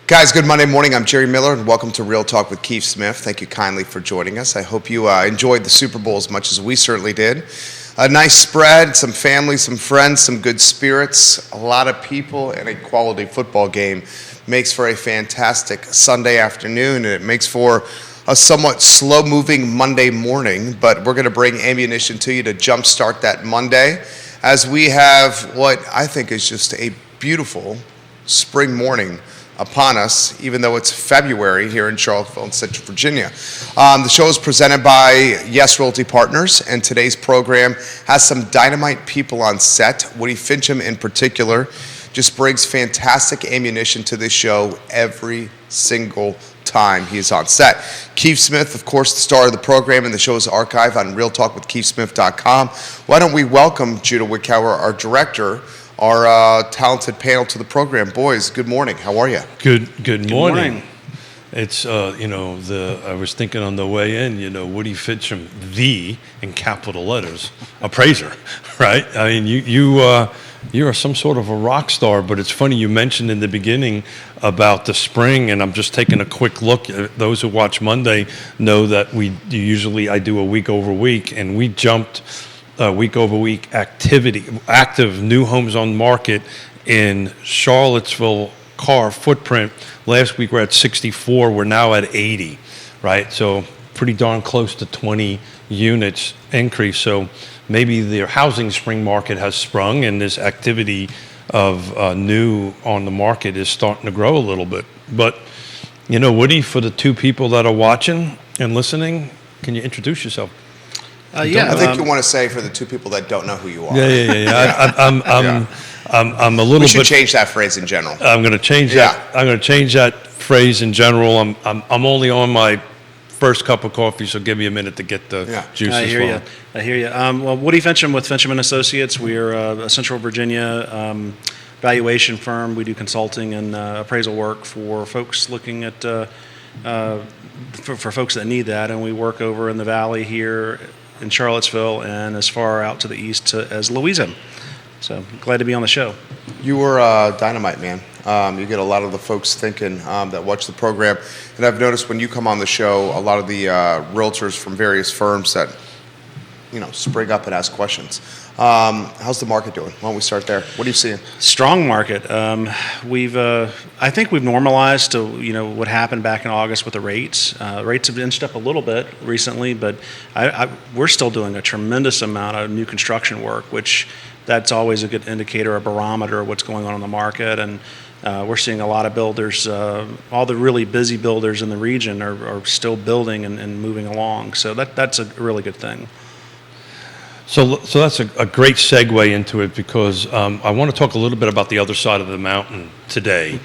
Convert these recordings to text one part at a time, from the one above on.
Guys, good Monday morning. I'm Jerry Miller, and welcome to Real Talk with Keith Smith. Thank you kindly for joining us. I hope you enjoyed the Super Bowl as much as we certainly did. A nice spread, some family, some friends, some good spirits, a lot of people, and a quality football game makes for a fantastic Sunday afternoon, and it makes for a somewhat slow-moving Monday morning, but we're going to bring ammunition to you to jumpstart that Monday as we have what I think is just a beautiful spring morning upon us, even though it's February here in Charlottesville in Central Virginia. The show is presented by Realty Partners, and today's program has some dynamite people on set. Woody Fincham in particular just brings fantastic ammunition to this show every single time he's on set. Keith Smith, of course, the star of the program, and the show is archived on realtalkwithkeithsmith.com. Why don't we welcome Judah Wickower, our director, our talented panel to the program. Boys, good morning. How are you? Good morning. It's I was thinking on the way in, Woody Fincham, the in capital letters, appraiser, right? I mean, you are some sort of a rock star. But it's funny you mentioned in the beginning about the spring, and I'm just taking a quick look. Those who watch Monday know that I do a week over week, and we jumped. Week over week active new homes on market in Charlottesville car footprint. Last week we're at 64, we're now at 80, right? So pretty darn close to 20 units increase. So maybe the housing spring market has sprung, and this activity of new on the market is starting to grow a little bit. But, Woody, for the two people that are watching and listening, can you introduce yourself? I think you want to say for the two people that don't know who you are. Yeah. I'm a little bit. We should change that phrase in general. I'm going to change that. I'm going to change that phrase in general. I'm only on my first cup of coffee, so give me a minute to get the juices flowing. I hear you. Well, Woody Fincham with Fincham and Associates. We are a Central Virginia valuation firm. We do consulting and appraisal work for folks looking at for folks that need that, and we work over in the valley here in Charlottesville and as far out to the east as Louisa. So glad to be on the show. You were dynamite, man. You get a lot of the folks thinking that watch the program. And I've noticed when you come on the show, a lot of the realtors from various firms that, spring up and ask questions. How's the market doing? Why don't we start there? What are you seeing? Strong market. I think we've normalized to what happened back in August with the rates. Rates have inched up a little bit recently, but we're still doing a tremendous amount of new construction work, which that's always a good indicator, a barometer of what's going on in the market. And we're seeing a lot of builders, all the really busy builders in the region are still building and moving along. So that's a really good thing. So that's a great segue into it, because I want to talk a little bit about the other side of the mountain today.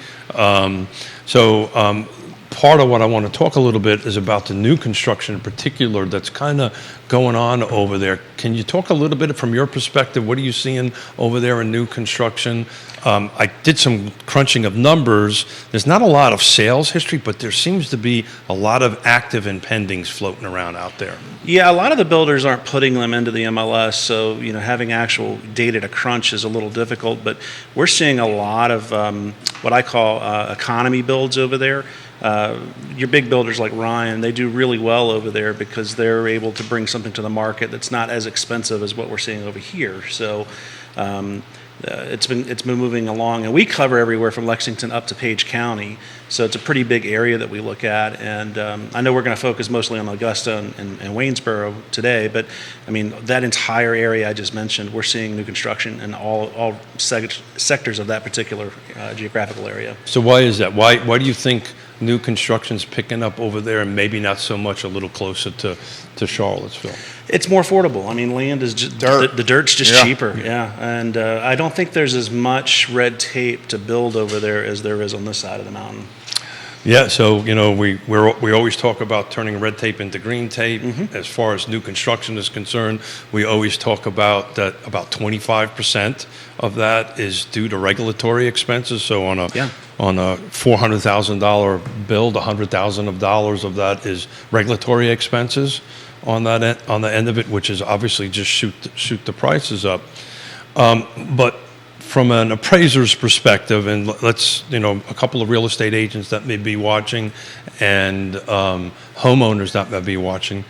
Part of what I want to talk a little bit is about the new construction in particular that's kind of going on over there. Can you talk a little bit from your perspective? What are you seeing over there in new construction? I did some crunching of numbers. There's not a lot of sales history, but there seems to be a lot of active and pendings floating around out there. Yeah, a lot of the builders aren't putting them into the MLS, so having actual data to crunch is a little difficult. But we're seeing a lot of what I call economy builds over there. Your big builders like Ryan, they do really well over there because they're able to bring something to the market that's not as expensive as what we're seeing over here. So it's been moving along, and we cover everywhere from Lexington up to Page County. So it's a pretty big area that we look at, and I know we're going to focus mostly on Augusta and Waynesboro today, but I mean that entire area I just mentioned, we're seeing new construction in all sectors of that particular geographical area. So why is that? Why do you think new construction's picking up over there and maybe not so much a little closer to Charlottesville? It's more affordable. I mean, land is just dirt. The dirt's just cheaper. And I don't think there's as much red tape to build over there as there is on this side of the mountain. Yeah, so we always talk about turning red tape into green tape. Mm-hmm. As far as new construction is concerned, we always talk about that about 25% of that is due to regulatory expenses. So on a $400,000 build, $100,000 of that is regulatory expenses on the end of it, which is obviously just shoot the prices up. But from an appraiser's perspective, and let's, a couple of real estate agents that may be watching and homeowners that may be watching,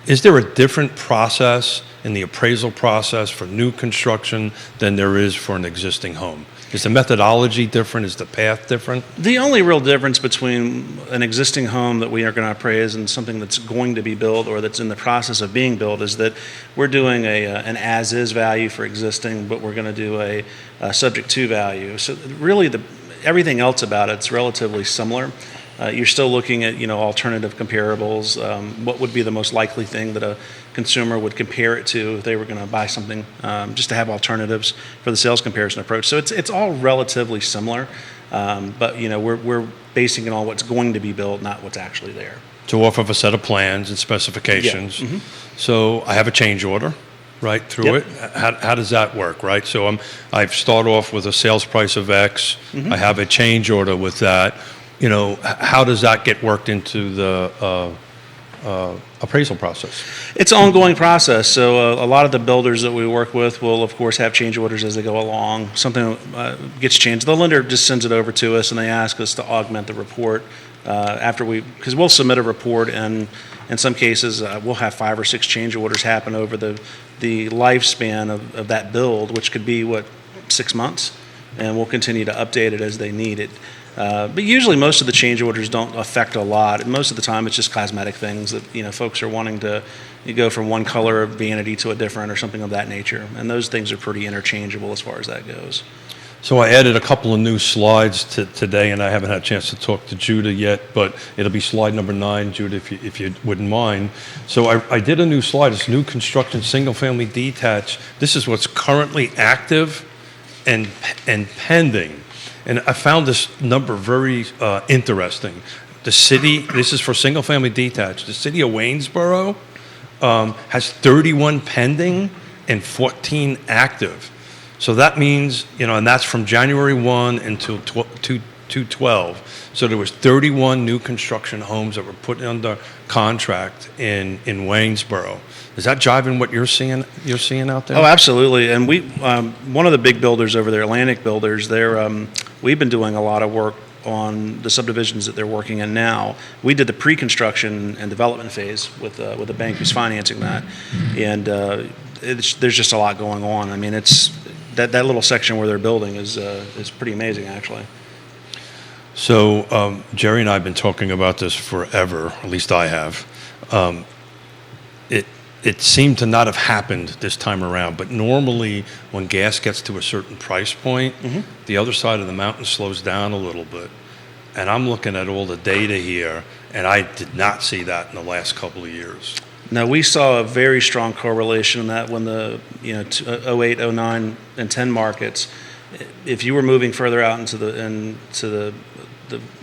is there a different process in the appraisal process for new construction than there is for an existing home? Is the methodology different? Is the path different? The only real difference between an existing home that we are going to appraise and something that's going to be built or that's in the process of being built is that we're doing an as-is value for existing, but we're going to do a subject-to value. So really, everything else about it's relatively similar. You're still looking at alternative comparables. What would be the most likely thing that a consumer would compare it to if they were going to buy something, just to have alternatives for the sales comparison approach. So it's all relatively similar, but we're basing it on what's going to be built, not what's actually there. So off of a set of plans and specifications. Yeah. So I have a change order right through Yep. it. How does that work, right? So I start off with a sales price of X. I have a change order with that. How does that get worked into the appraisal process? It's an ongoing process. So a lot of the builders that we work with will, of course, have change orders as they go along. Something gets changed. The lender just sends it over to us, and they ask us to augment the report because we'll submit a report, and in some cases we'll have 5 or 6 change orders happen over the lifespan of that build, which could be 6 months, and we'll continue to update it as they need it. But usually most of the change orders don't affect a lot. And most of the time it's just cosmetic things that folks are wanting to go from one color of vanity to a different or something of that nature. And those things are pretty interchangeable as far as that goes. So I added a couple of new slides today, and I haven't had a chance to talk to Judah yet, but it'll be slide number 9, Judah, if you wouldn't mind. So I did a new slide. It's new construction, single-family detached. This is what's currently active and pending. And I found this number very interesting. The city, this is for single-family detached, the city of Waynesboro has 31 pending and 14 active. So that means, and that's from January 1 until 2/12. So there was 31 new construction homes that were put under contract in Waynesboro. Is that jiving what you're seeing out there? Oh, absolutely. And we, one of the big builders over there, Atlantic Builders, we've been doing a lot of work on the subdivisions that they're working in now. We did the pre-construction and development phase with the bank who's financing that, and there's just a lot going on. I mean, it's that little section where they're building is pretty amazing, actually. So Jerry and I have been talking about this forever. At least I have. It seemed to not have happened this time around, but normally when gas gets to a certain price point, the other side of the mountain slows down a little bit. And I'm looking at all the data here, and I did not see that in the last couple of years. Now, we saw a very strong correlation in that when the 08, 09, and 10 markets, if you were moving further out into the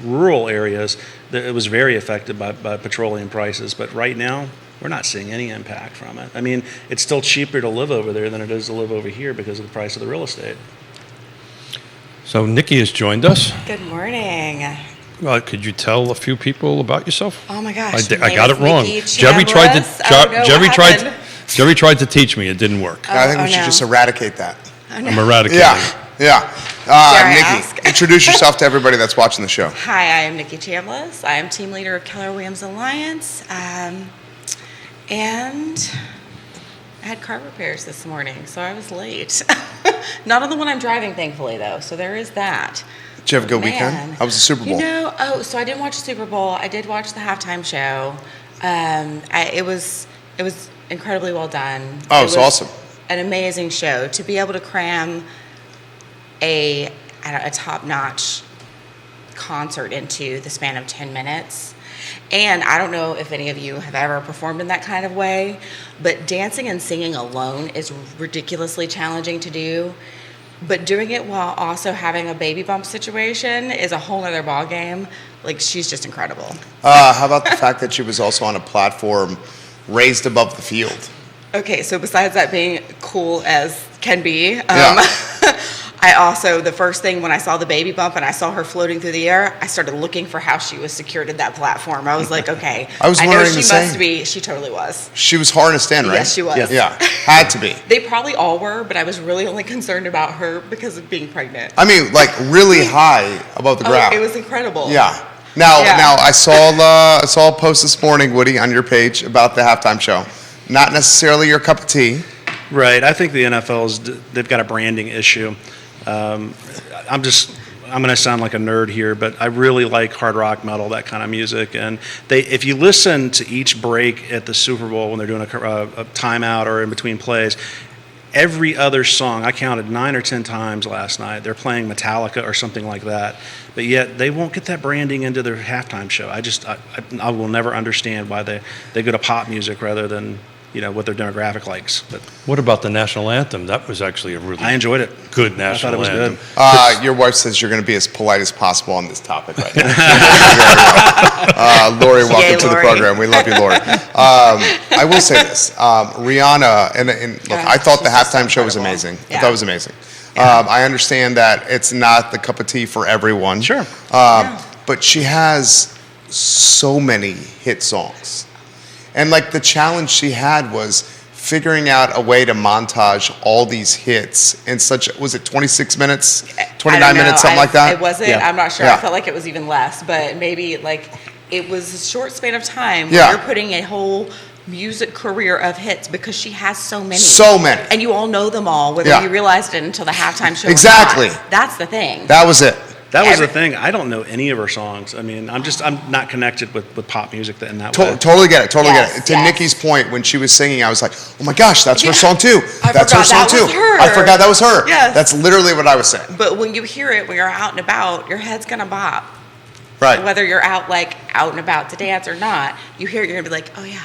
rural areas, it was very affected by petroleum prices. But right now, we're not seeing any impact from it. I mean, it's still cheaper to live over there than it is to live over here because of the price of the real estate. So Nikki has joined us. Good morning. Well, could you tell a few people about yourself? Oh my gosh. I got it wrong. Nikki Jerry Chambless. Jerry tried to teach me. It didn't work. I think we should just eradicate that. I'm eradicating. Yeah. Nikki, introduce yourself to everybody that's watching the show. Hi, I am Nikki Chambless. I am team leader of Keller Williams Alliance. And I had car repairs this morning, so I was late. Not on the one I'm driving, thankfully, though, so there is that. Did you have a good weekend? How was the Super Bowl? So I didn't watch the Super Bowl. I did watch the halftime show. It was incredibly well done. Oh, it was awesome. An amazing show. To be able to cram a top-notch concert into the span of 10 minutes. And I don't know if any of you have ever performed in that kind of way, but dancing and singing alone is ridiculously challenging to do. But doing it while also having a baby bump situation is a whole other ballgame. Like, she's just incredible. How about the fact that she was also on a platform raised above the field? Okay, so besides that being cool as can be, I also, the first thing when I saw the baby bump and I saw her floating through the air, I started looking for how she was secured to that platform. I was like, okay, I was know wondering she the must same. be. She totally was. She was harnessed in, right? Yes, she was. Yeah, had to be. They probably all were, but I was really only concerned about her because of being pregnant. I mean, like really high above the ground. Oh, it was incredible. Yeah. Now, Yeah. now I saw a post this morning, Woody, on your page about the halftime show. Not necessarily your cup of tea. Right. I think the they've got a branding issue. I'm going to sound like a nerd here, but I really like hard rock, metal, that kind of music. And if you listen to each break at the Super Bowl when they're doing a timeout or in between plays, every other song, I counted 9 or 10 times last night, they're playing Metallica or something like that. But yet they won't get that branding into their halftime show. I will never understand why they go to pop music rather than what their demographic likes. But What about the national anthem? That was actually a really I enjoyed it. good I national thought it was anthem. good. Your wife says you're going to be as polite as possible on this topic right now. Lori, welcome Yay, to the Lori. program. We love you, Lori. I will say this. Rihanna, and look, I thought the she's just halftime show was incredible. amazing. I Yeah. thought it was amazing. Yeah. I understand that it's not the cup of tea for everyone. Sure. But she has so many hit songs. And like the challenge she had was figuring out a way to montage all these hits in was it 26 minutes, 29 minutes, something like that? It wasn't. Yeah. I'm not sure. Yeah. I felt like it was even less, but maybe like it was a short span of time. Yeah. Where you're putting a whole music career of hits because she has so many. So many. And you all know them all, whether Yeah. you realized it until the halftime show. Exactly. Or not. That's the thing. That was it. That was the Every- thing. I don't know any of her songs. I mean, I'm not connected with pop music in that way. Totally get it. Totally Yes, get it. To yes. Nikki's point, when she was singing, I was like, "Oh my gosh, that's her Yeah. song too. I That's her forgot song that was too. her. I forgot that was her. Yes. That's literally what I was saying. But when you hear it, when you're out and about, your head's gonna bop. Right. Whether you're out and about to dance or not, you hear it, you're gonna be like, oh yeah.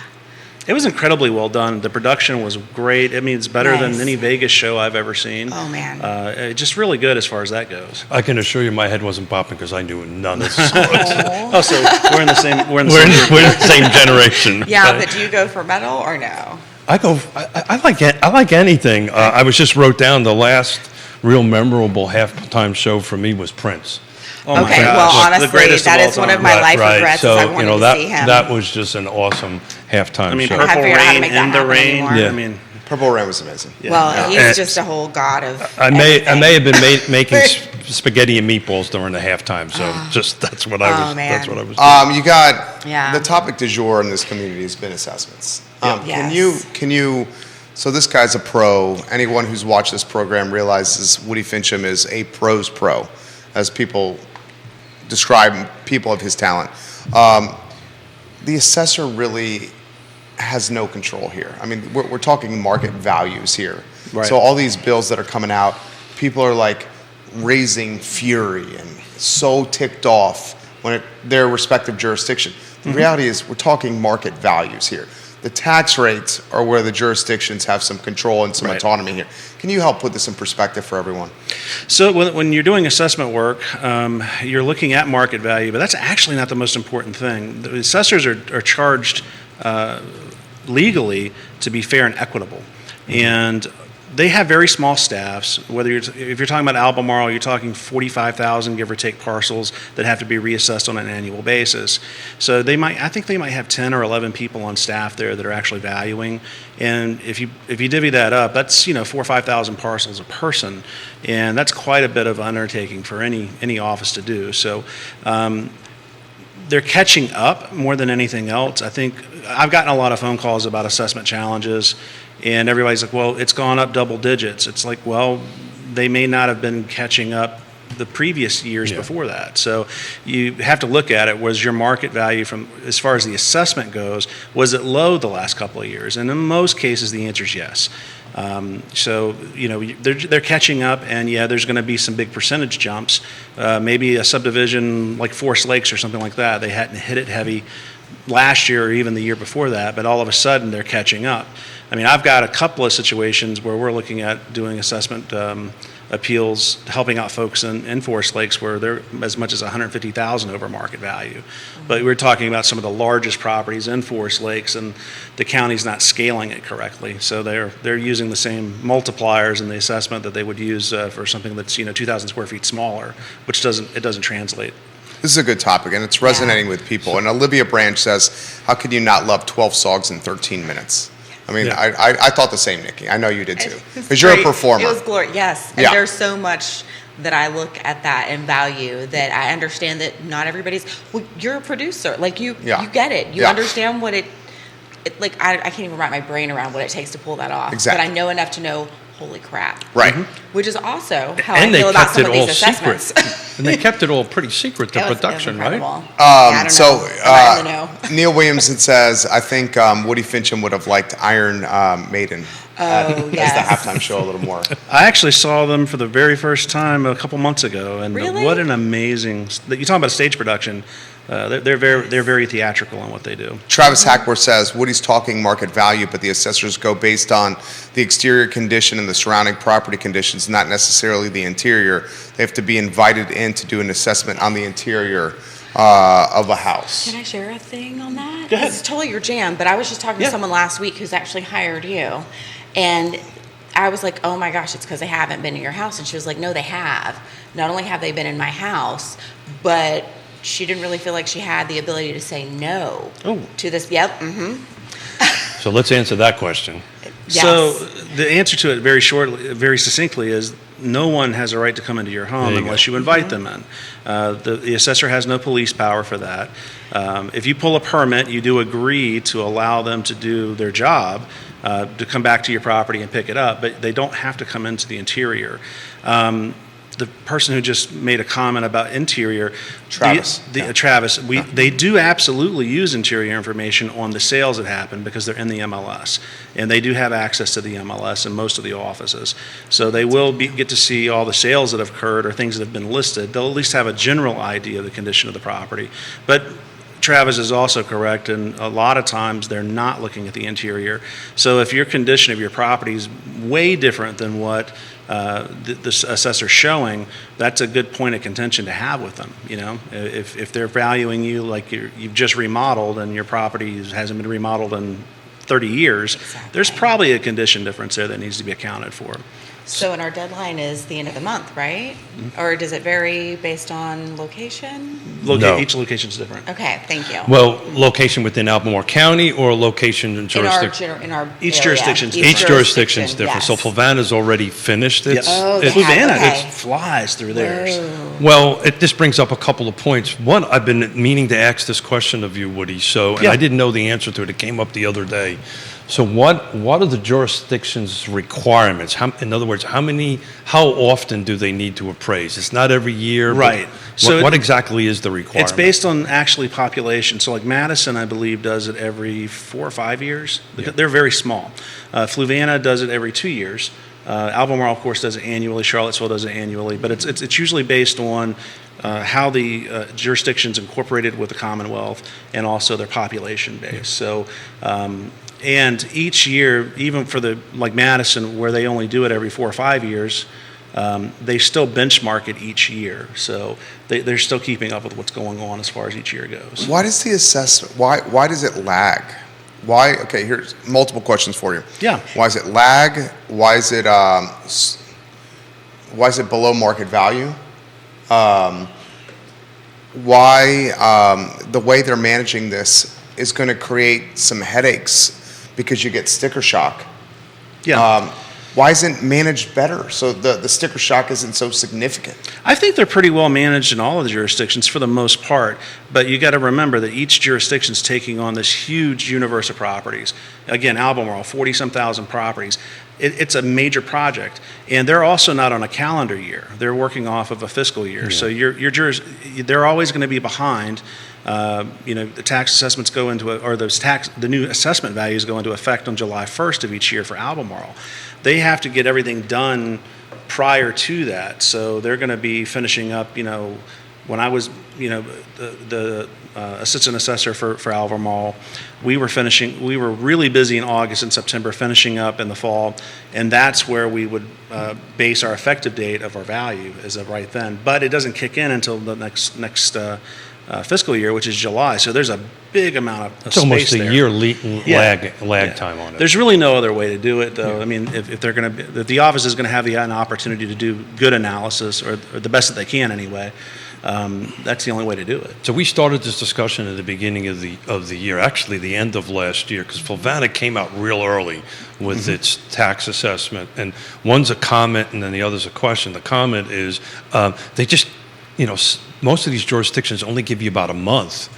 It was incredibly well done. The production was great. I mean, it's better than Nice. any Vegas show I've ever seen. Oh, man. Just really good as far as that goes. I can assure you my head wasn't popping because I knew none of the songs. Oh, so we're in the same. We're in the we're, same. in, we're in the same generation. Yeah, okay? but do you go for metal or no? I like anything. I was just wrote down the last real memorable halftime show for me was Prince. Oh my Okay, gosh. well, The honestly, greatest that of is all one of time. my life regrets. So is I wanted to that see him. that was just an awesome halftime I mean, show. I Purple figured out how to Rain, make that In the happen Rain. anymore. Yeah. I mean, Purple Rain was amazing. yeah. Well, Yeah. he's just a whole god of. I may have been making But- spaghetti and meatballs during the halftime. So just that's what I was. Oh, man. That's what I was doing. You got Yeah. the topic du jour in this community has been assessments. Yes. Can you? So this guy's a pro. Anyone who's watched this program realizes Woody Fincham is a pro's pro, as people describe people of his talent. The assessor really has no control here. I mean, we're talking market values here. Right. So all these bills that are coming out, people are like raising fury and so ticked off when their respective jurisdiction. The reality is we're talking market values here. The tax rates are where the jurisdictions have some control and some Right. autonomy here. Can you help put this in perspective for everyone? So when you're doing assessment work, you're looking at market value, but that's actually not the most important thing. The assessors are charged legally to be fair and equitable, and they have very small staffs. If you're talking about Albemarle, you're talking 45,000 give or take parcels that have to be reassessed on an annual basis. So I think they might have 10 or 11 people on staff there that are actually valuing. And if you divvy that up, that's 4,000 or 5,000 parcels a person, and that's quite a bit of undertaking for any office to do. So. They're catching up more than anything else. I think I've gotten a lot of phone calls about assessment challenges, and everybody's like, well, it's gone up double digits. It's like, well, they may not have been catching up the previous years before that. So you have to look at it. Was your market value from, as far as the assessment goes, was it low the last couple of years? And in most cases, the answer is yes. So they're catching up, and there's going to be some big percentage jumps. Maybe a subdivision like Forest Lakes or something like that, they hadn't hit it heavy last year or even the year before that, but all of a sudden they're catching up. I mean, I've got a couple of situations where we're looking at doing assessment appeals, helping out folks in Forest Lakes where they're as much as $150,000 over market value. But we're talking about some of the largest properties in Forest Lakes, and the county's not scaling it correctly. So they're using the same multipliers in the assessment that they would use for something that's 2,000 square feet smaller, which doesn't translate. This is a good topic, and it's resonating with people. And Olivia Branch says, how could you not love 12 songs in 13 minutes? I mean, Yeah. I thought the same, Nikki. I know you did too. Because you're a performer. It was glorious, yes. And Yeah. there's so much that I look at that and value that I understand that not everybody's, well, you're a producer. Like, you get it. You understand what like, I can't even wrap my brain around what it takes to pull that off. Exactly. But I know enough to know, holy crap. Right. Which is also how And I they feel about kept some it of all these secret. assessments. And they kept it all pretty secret, the It was production, right? incredible. I don't know. I'm not in the know. Neil Williamson says, I think Woody Fincham would have liked Iron Maiden as the yes. halftime show a little more. I actually saw them for the very first time a couple months ago, and Really? what an amazing! You talk about stage production. They're very theatrical in what they do. Travis Hackworth says, Woody's talking market value, but the assessors go based on the exterior condition and the surrounding property conditions, not necessarily the interior. They have to be invited in to do an assessment on the interior of a house. Can I share a thing on that? Go ahead. It's totally your jam, but I was just talking to Yeah. someone last week who's actually hired you. And I was like, oh my gosh, it's because they haven't been in your house. And she was like, no, they have. Not only have they been in my house, but she didn't really feel like she had the ability to say no to this. Yep. Mm-hmm. So let's answer that question. Yes. So the answer to it very succinctly is no one has a right to come into your home There you unless go. you invite them in. The assessor has no police power for that. If you pull a permit, you do agree to allow them to do their job, to come back to your property and pick it up, but they don't have to come into the interior. The person who just made a comment about interior, Travis. Travis, they do absolutely use interior information on the sales that happen because they're in the MLS, and they do have access to the MLS in most of the offices. So they will get to see all the sales that have occurred or things that have been listed. They'll at least have a general idea of the condition of the property. But Travis is also correct, and a lot of times they're not looking at the interior. So if your condition of your property is way different than what the assessor's showing, that's a good point of contention to have with them. If they're valuing you like you've just remodeled and your property hasn't been remodeled in 30 years, Exactly. there's probably a condition difference there that needs to be accounted for. So, and our deadline is the end of the month, right? Or does it vary based on location? No. Each location is different. Okay, thank you. Well, location within Albemarle County or location in in our, jurisdiction? in our Each area. jurisdiction's Each jurisdiction is different. So yes. Flavanna's already finished its. Oh, they its- have, Flavanna, okay. it flies through theirs. Whoa. Well, this brings up a couple of points. One, I've been meaning to ask this question of you, Woody. And Yeah. I didn't know the answer to it. It came up the other day. So what are the jurisdiction's requirements? In other words, how often do they need to appraise? It's not every year. but Right. So what exactly is the requirement? It's based on actually population. So like Madison, I believe, does it every 4 or 5 years. Yeah. They're very small. Flavanna does it every 2 years. Albemarle, of course, does it annually. Charlottesville does it annually. But it's usually based on how the jurisdiction's incorporated with the Commonwealth and also their population base. So, and each year, even for like Madison, where they only do it every 4 or 5 years, they still benchmark it each year. So they're still keeping up with what's going on as far as each year goes. Why does the assessment, why does it lag? Why, okay, here's multiple questions for you. Yeah. Why is it lag? Why is it below market value? Why the way they're managing this is going to create some headaches because you get sticker shock. Yeah. Why isn't managed better so the sticker shock isn't so significant? I think they're pretty well managed in all of the jurisdictions for the most part, but you got to remember that each jurisdiction is taking on this huge universe of properties. Again, Albemarle, 40-some thousand properties. It's a major project, and they're also not on a calendar year. They're working off of a fiscal year, Yeah. so they're always going to be behind. The tax assessments go into the new assessment values go into effect on July 1st of each year for Albemarle. They have to get everything done prior to that, so they're going to be finishing up, when I was, the assistant assessor for Albemarle, we were really busy in August and September, finishing up in the fall, and that's where we would base our effective date of our value as of right then. But it doesn't kick in until the next fiscal year, which is July. So there's a big amount of It's space almost a there. year Yeah. lag time on it. There's really no other way to do it, though. I mean, if they're going to, if the office is going to have an opportunity to do good analysis, or the best that they can anyway, that's the only way to do it. So we started this discussion at the beginning of the year, actually the end of last year, because Fulvana came out real early with its tax assessment. And one's a comment and then the other's a question. The comment is they just, most of these jurisdictions only give you about a month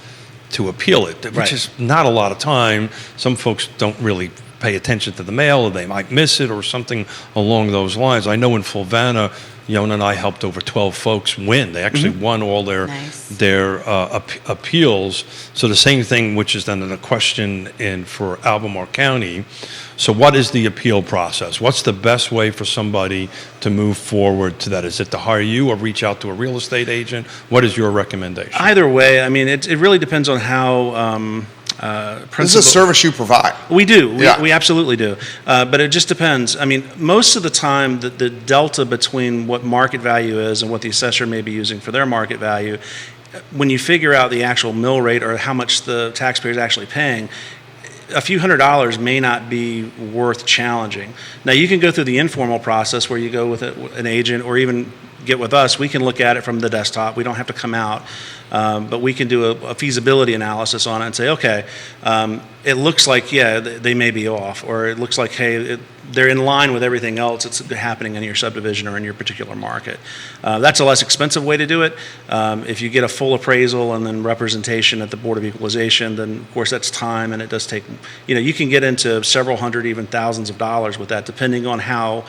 to appeal it, which Right. is not a lot of time. Some folks don't really pay attention to the mail, or they might miss it, or something along those lines. I know in Fulvana, Yonna and I helped over 12 folks win. They actually won all their appeals. So the same thing, which is then a question for Albemarle County. So what is the appeal process? What's the best way for somebody to move forward to that? Is it to hire you or reach out to a real estate agent? What is your recommendation? Either way, I mean, it really depends on how. This is a service you provide. We do. Yeah. We absolutely do. But it just depends. I mean, most of the time, the delta between what market value is and what the assessor may be using for their market value, when you figure out the actual mill rate or how much the taxpayer is actually paying, a few $100s may not be worth challenging. Now, you can go through the informal process where you go with an agent, or even get with us. We can look at it from the desktop. We don't have to come out. But we can do a feasibility analysis on it and say, okay, it looks like, they may be off, or it looks like, hey, they're in line with everything else that's happening in your subdivision or in your particular market. That's a less expensive way to do it. If you get a full appraisal and then representation at the Board of Equalization, then of course that's time, and it does take, you can get into several hundred, even thousands of dollars with that, depending on how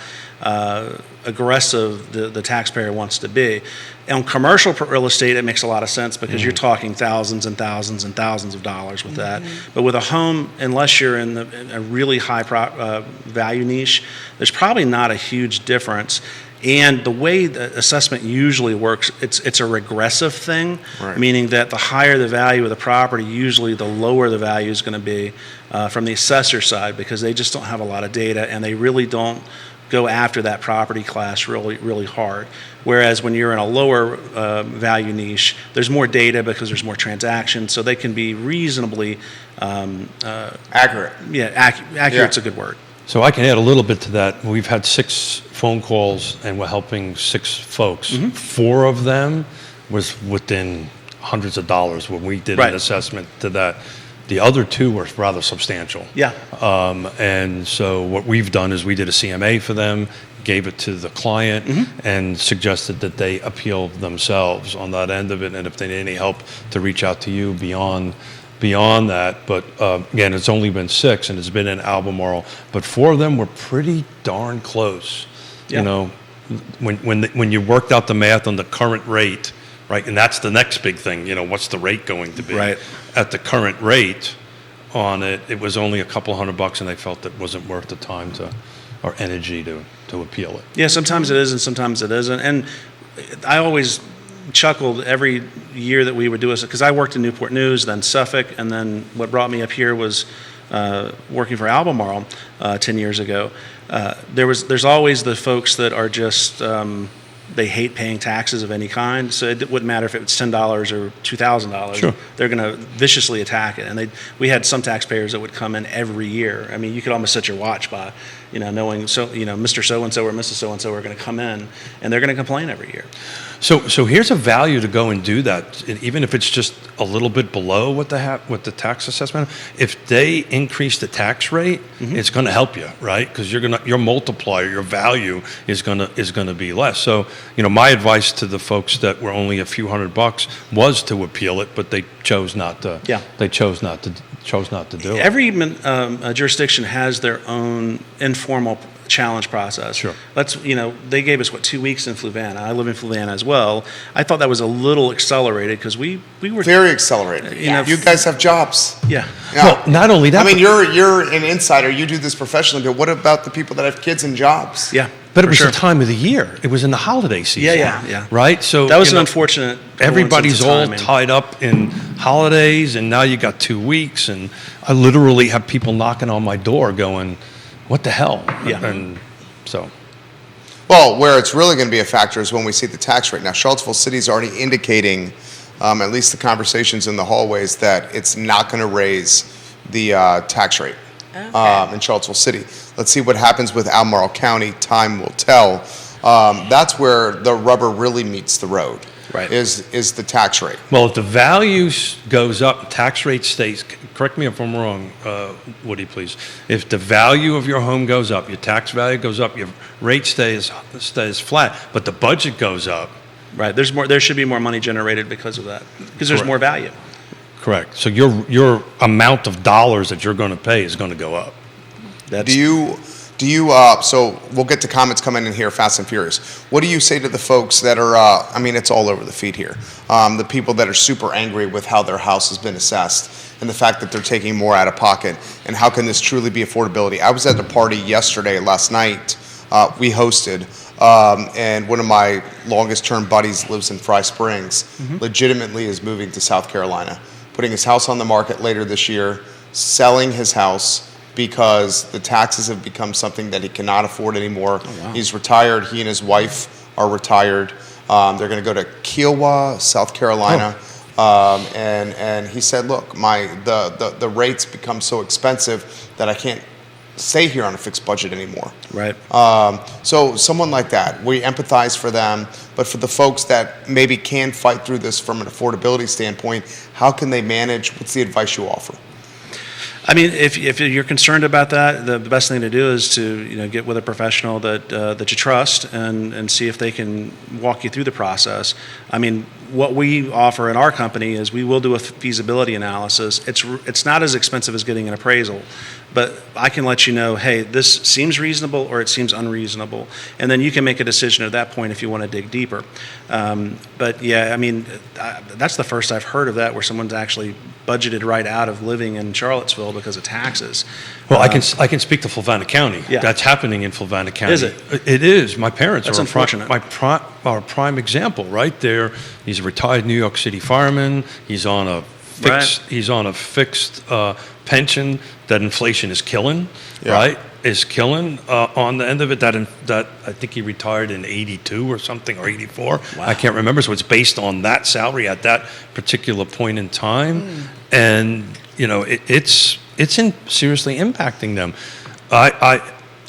aggressive the taxpayer wants to be. On commercial real estate, it makes a lot of sense because you're talking thousands and thousands and thousands of dollars with that. But with a home, unless you're in a really high value niche, there's probably not a huge difference. And the way the assessment usually works, it's a regressive thing, meaning that the higher the value of the property, usually the lower the value is going to be from the assessor side, because they just don't have a lot of data, and they really don't go after that property class really, really hard. Whereas when you're in a lower value niche, there's more data because there's more transactions, so they can be reasonably Accurate. Accurate's a good word. So I can add a little bit to that. We've had 6 phone calls, and we're helping 6 folks. 4 of them was within hundreds of dollars when we did an assessment to that. The other 2 were rather substantial. Yeah. And so what we've done is we did a CMA for them, gave it to the client, and suggested that they appeal themselves on that end of it, and if they need any help, to reach out to you beyond that. But again, it's only been 6, and it's been in Albemarle, but 4 of them were pretty darn close. Yeah. When you worked out the math on the current rate, right, and that's the next big thing, what's the rate going to be? Right. At the current rate on it, it was only a couple $100, and they felt it wasn't worth the time or energy to appeal it. Yeah, sometimes it is and sometimes it isn't. And I always chuckled every year that we would do this, because I worked in Newport News, then Suffolk, and then what brought me up here was working for Albemarle 10 years ago. There's always the folks that are just they hate paying taxes of any kind, so it wouldn't matter if it was $10 or $2,000. Sure. They're going to viciously attack it. And we had some taxpayers that would come in every year. I mean, you could almost set your watch by, knowing Mr. So-and-so or Mrs. So-and-so are going to come in, and they're going to complain every year. So here's a value to go and do that, even if it's just a little bit below what the tax assessment. If they increase the tax rate, it's going to help you, right? Because your multiplier, your value is going to be less. So my advice to the folks that were only a few $100 was to appeal it, but they chose not to. Yeah. They chose not to do it. Every jurisdiction has their own informal challenge process. Sure. They gave us 2 weeks in Fulvana. I live in Fulvana as well. I thought that was a little accelerated because we were very accelerated. You guys have jobs. Yeah. Well, not only that. I mean, you're an insider. You do this professionally, but what about the people that have kids and jobs? Yeah. But it For was sure. the time of the year. It was in the holiday season. Yeah. Right? So That was an unfortunate everybody's coincidence of all timing. tied up in holidays, and now you got 2 weeks, and I literally have people knocking on my door going, what the hell? Yeah. And so, Well, where it's really going to be a factor is when we see the tax rate. Now, Charlottesville City is already indicating, at least the conversations in the hallways, that it's not going to raise the tax rate in Charlottesville City. Let's see what happens with Albemarle County. Time will tell. That's where the rubber really meets the road. Right. Is the tax rate. well, if the value goes up, tax rate stays, correct me if I'm wrong, Woody, please. If the value of your home goes up, your tax value goes up, your rate stays flat, but the budget goes up. Right. There should be more money generated because of that, because there's Correct. more value. Correct. So your amount of dollars that you're going to pay is going to go up. That's, Do you, so we'll get to comments coming in here fast and furious. What do you say to the folks that are, I mean, it's all over the feed here. The people that are super angry with how their house has been assessed and the fact that they're taking more out of pocket, and how can this truly be affordability? I was at a party last night, we hosted, and one of my longest term buddies lives in Fry Springs, legitimately is moving to South Carolina, putting his house on the market later this year, selling his house, because the taxes have become something that he cannot afford anymore. He's retired. He and his wife are retired. They're going to go to Kiowa, South Carolina. And he said, look, the rates become so expensive that I can't stay here on a fixed budget anymore. right. So someone like that, we empathize for them, but for the folks that maybe can fight through this from an affordability standpoint, how can they manage? What's the advice you offer? I mean, if you're concerned about that, the best thing to do is to get with a professional that you trust and see if they can walk you through the process. I mean, what we offer in our company is we will do a feasibility analysis. It's not as expensive as getting an appraisal, but I can let you know, hey, this seems reasonable or it seems unreasonable, and then you can make a decision at that point if you want to dig deeper. But yeah, I mean, that's the first I've heard of that where someone's actually budgeted right out of living in Charlottesville because of taxes. Well, I can speak to Fluvanna County. Yeah. That's happening in Fluvanna County. Is it? It is. My parents That's are unfortunate. are a prime example right there. He's a retired New York City fireman. He's on a fixed. Right. He's on a fixed pension that inflation is killing. Yeah. Right, is killing on the end of it. That I think he retired in '82 or something, or '84. Wow. I can't remember. So it's based on that salary at that particular point in time, and it's seriously impacting them.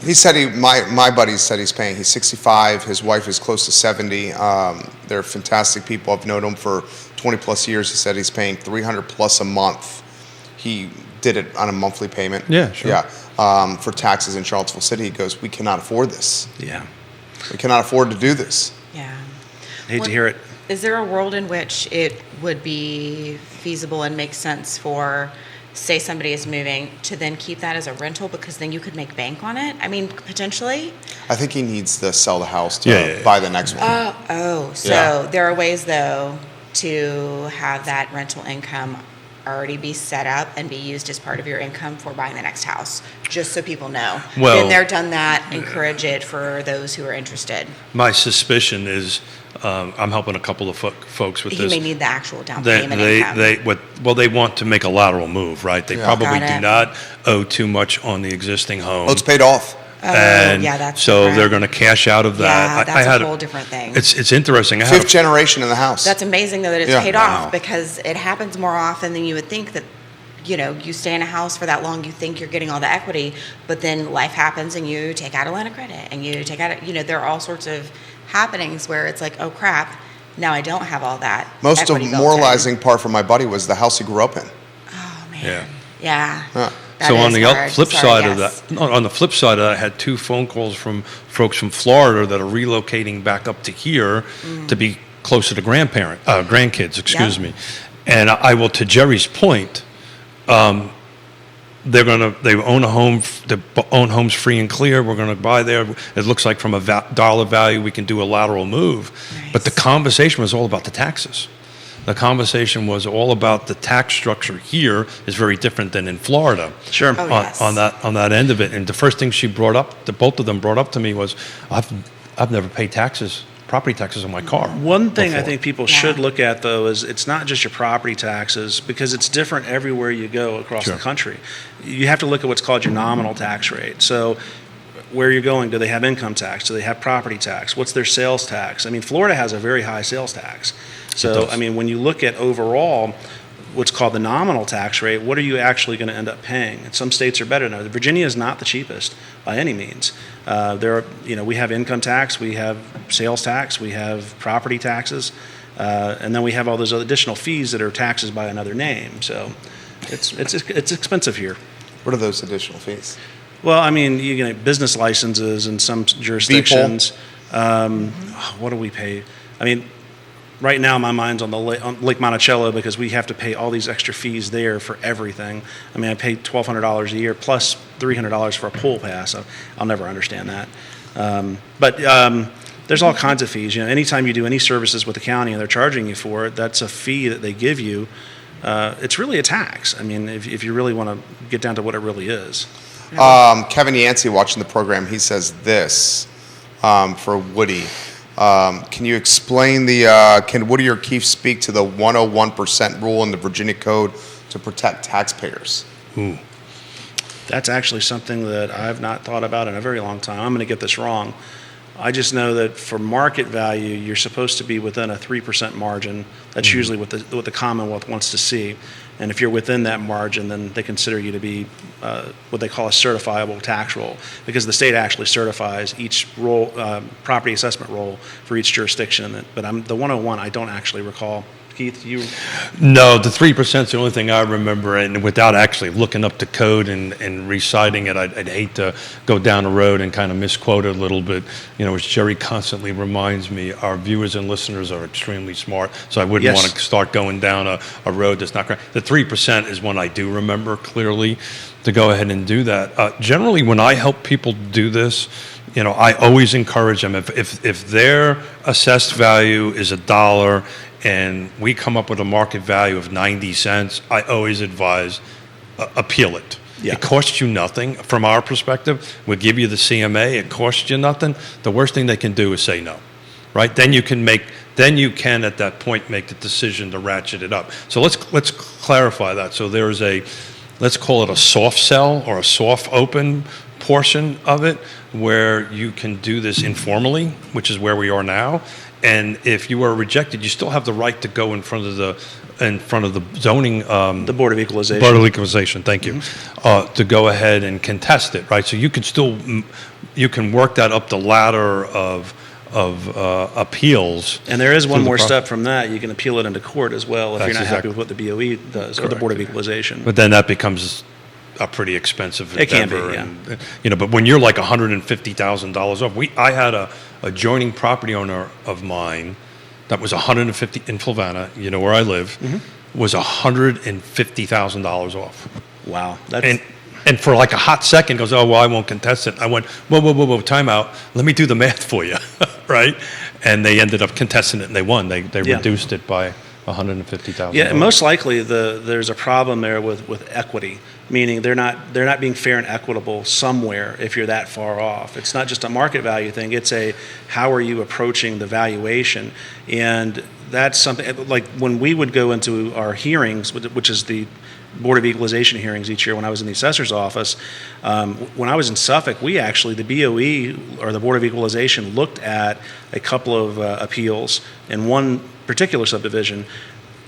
He said my buddy said he's paying. He's 65. His wife is close to 70. They're fantastic people. I've known them for 20 plus years. He said he's paying $300 plus a month. He did it on a monthly payment. Yeah, sure. Yeah. For taxes in Charlottesville City, he goes, we cannot afford this. Yeah, We cannot afford to do this. Yeah. hate to hear it. Is there a world in which it would be feasible and make sense for, say somebody is moving, to then keep that as a rental because then you could make bank on it? I mean, potentially? I think he needs to sell the house to Yeah. buy the next one. So Yeah. there are ways though to have that rental income already be set up and be used as part of your income for buying the next house, just so people know. Well- Been there, done that, encourage it for those who are interested. My suspicion is I'm helping a couple of folks with He this. may need the actual down They payment income. they want to make a lateral move, right? They Yeah. probably Got do it. not owe too much on the existing home. Oh, it's paid off. And yeah, that's so different. they're going to cash out of that. Yeah, that's had a whole different thing. It's interesting. I had Fifth generation in the house. That's amazing though that it's Yeah. paid Wow. off, because it happens more often than you would think that, you stay in a house for that long, you think you're getting all the equity, but then life happens and you take out a line of credit and you take out, there are all sorts of happenings where it's like, oh crap, now I don't have all that. Most of equity built in. moralizing part for my buddy was the house he grew up in. Oh man. Yeah. Yeah. Huh. That So on is the hard. flip Sorry, side of yes. that, on the flip side of that, I had 2 phone calls from folks from Florida that are relocating back up to here to be closer to grandkids, excuse Yeah. me. And I will, to Jerry's point, they own a home, they own homes free and clear. We're going to buy there. It looks like from a dollar value, we can do a lateral move. Nice. But the conversation was all about the taxes. The conversation was all about the tax structure here is very different than in Florida. Sure. Oh, yes. On that end of it. And the first thing she brought up, both of them brought up to me was, I've never paid property taxes on my car. One thing I before. think people Yeah. should look at, though, is it's not just your property taxes, because it's different everywhere you go across Sure. the country. You have to look at what's called your nominal tax rate. So where you're going, do they have income tax? Do they have property tax? What's their sales tax? I mean, Florida has a very high sales tax. So, does. I mean, when you look at overall what's called the nominal tax rate, what are you actually going to end up paying? And some states are better than others. Virginia is not the cheapest by any means. We have income tax, we have sales tax, we have property taxes, and then we have all those other additional fees that are taxes by another name. So it's expensive here. What are those additional fees? Well, I mean, you get business licenses in some jurisdictions. What do we pay? I mean, right now my mind's on Lake Monticello, because we have to pay all these extra fees there for everything. I mean, I pay $1,200 a year plus $300 for a pool pass. I'll never understand that. But there's all kinds of fees. Anytime you do any services with the county and they're charging you for it, that's a fee that they give you. It's really a tax. I mean, if you really want to get down to what it really is. Kevin Yancey, watching the program, he says this for Woody. Can you explain can Woody or Keith speak to the 101% rule in the Virginia Code to protect taxpayers? Ooh. That's actually something that I've not thought about in a very long time. I'm going to get this wrong. I just know that for market value, you're supposed to be within a 3% margin. That's usually what the Commonwealth wants to see. And if you're within that margin, then they consider you to be what they call a certifiable tax roll, because the state actually certifies each roll, property assessment roll for each jurisdiction. But the 101, I don't actually recall. Keith, you? No, the 3% is the only thing I remember, and without actually looking up the code and reciting it, I'd hate to go down the road and kind of misquote it a little bit. As Jerry constantly reminds me, our viewers and listeners are extremely smart, so I wouldn't Yes. want to start going down a road that's not correct. The 3% is one I do remember clearly to go ahead and do that. Generally, when I help people do this, I always encourage them, if their assessed value is $1 and we come up with a market value of 90 cents, I always advise appeal it. Yeah. It costs you nothing. From our perspective, we give you the CMA, it costs you nothing. The worst thing they can do is say no, right? Then you can at that point make the decision to ratchet it up. So let's clarify that. So there is let's call it a soft sell or a soft open portion of it, where you can do this informally, which is where we are now. And if you are rejected, you still have the right to go in front of the zoning. The Board of Equalization. Board of Equalization, thank you, to go ahead and contest it, right? So you can work that up the ladder of appeals. And there is one through the more pro- step from that. You can appeal it into court as well if That's you're not happy exactly- with what the BOE does, or the Correct. Board of Equalization. But then that becomes a pretty expensive It can be, endeavor. yeah. And, but when you're like $150,000 off, I had a adjoining property owner of mine that was 150 in Flavanna, where I live, was $150,000 off. Wow. That's, And for like a hot second goes, oh, well, I won't contest it. I went, whoa, time out. Let me do the math for you, right? And they ended up contesting it and they won. They Yeah. reduced it by $150,000. yeah, and most likely there's a problem there with equity, meaning they're not being fair and equitable somewhere if you're that far off. It's not just a market value thing. It's how are you approaching the valuation? And that's something like when we would go into our hearings, which is the Board of Equalization hearings each year when I was in the assessor's office. When I was in Suffolk, the BOE, or the Board of Equalization, looked at a couple of appeals in one particular subdivision.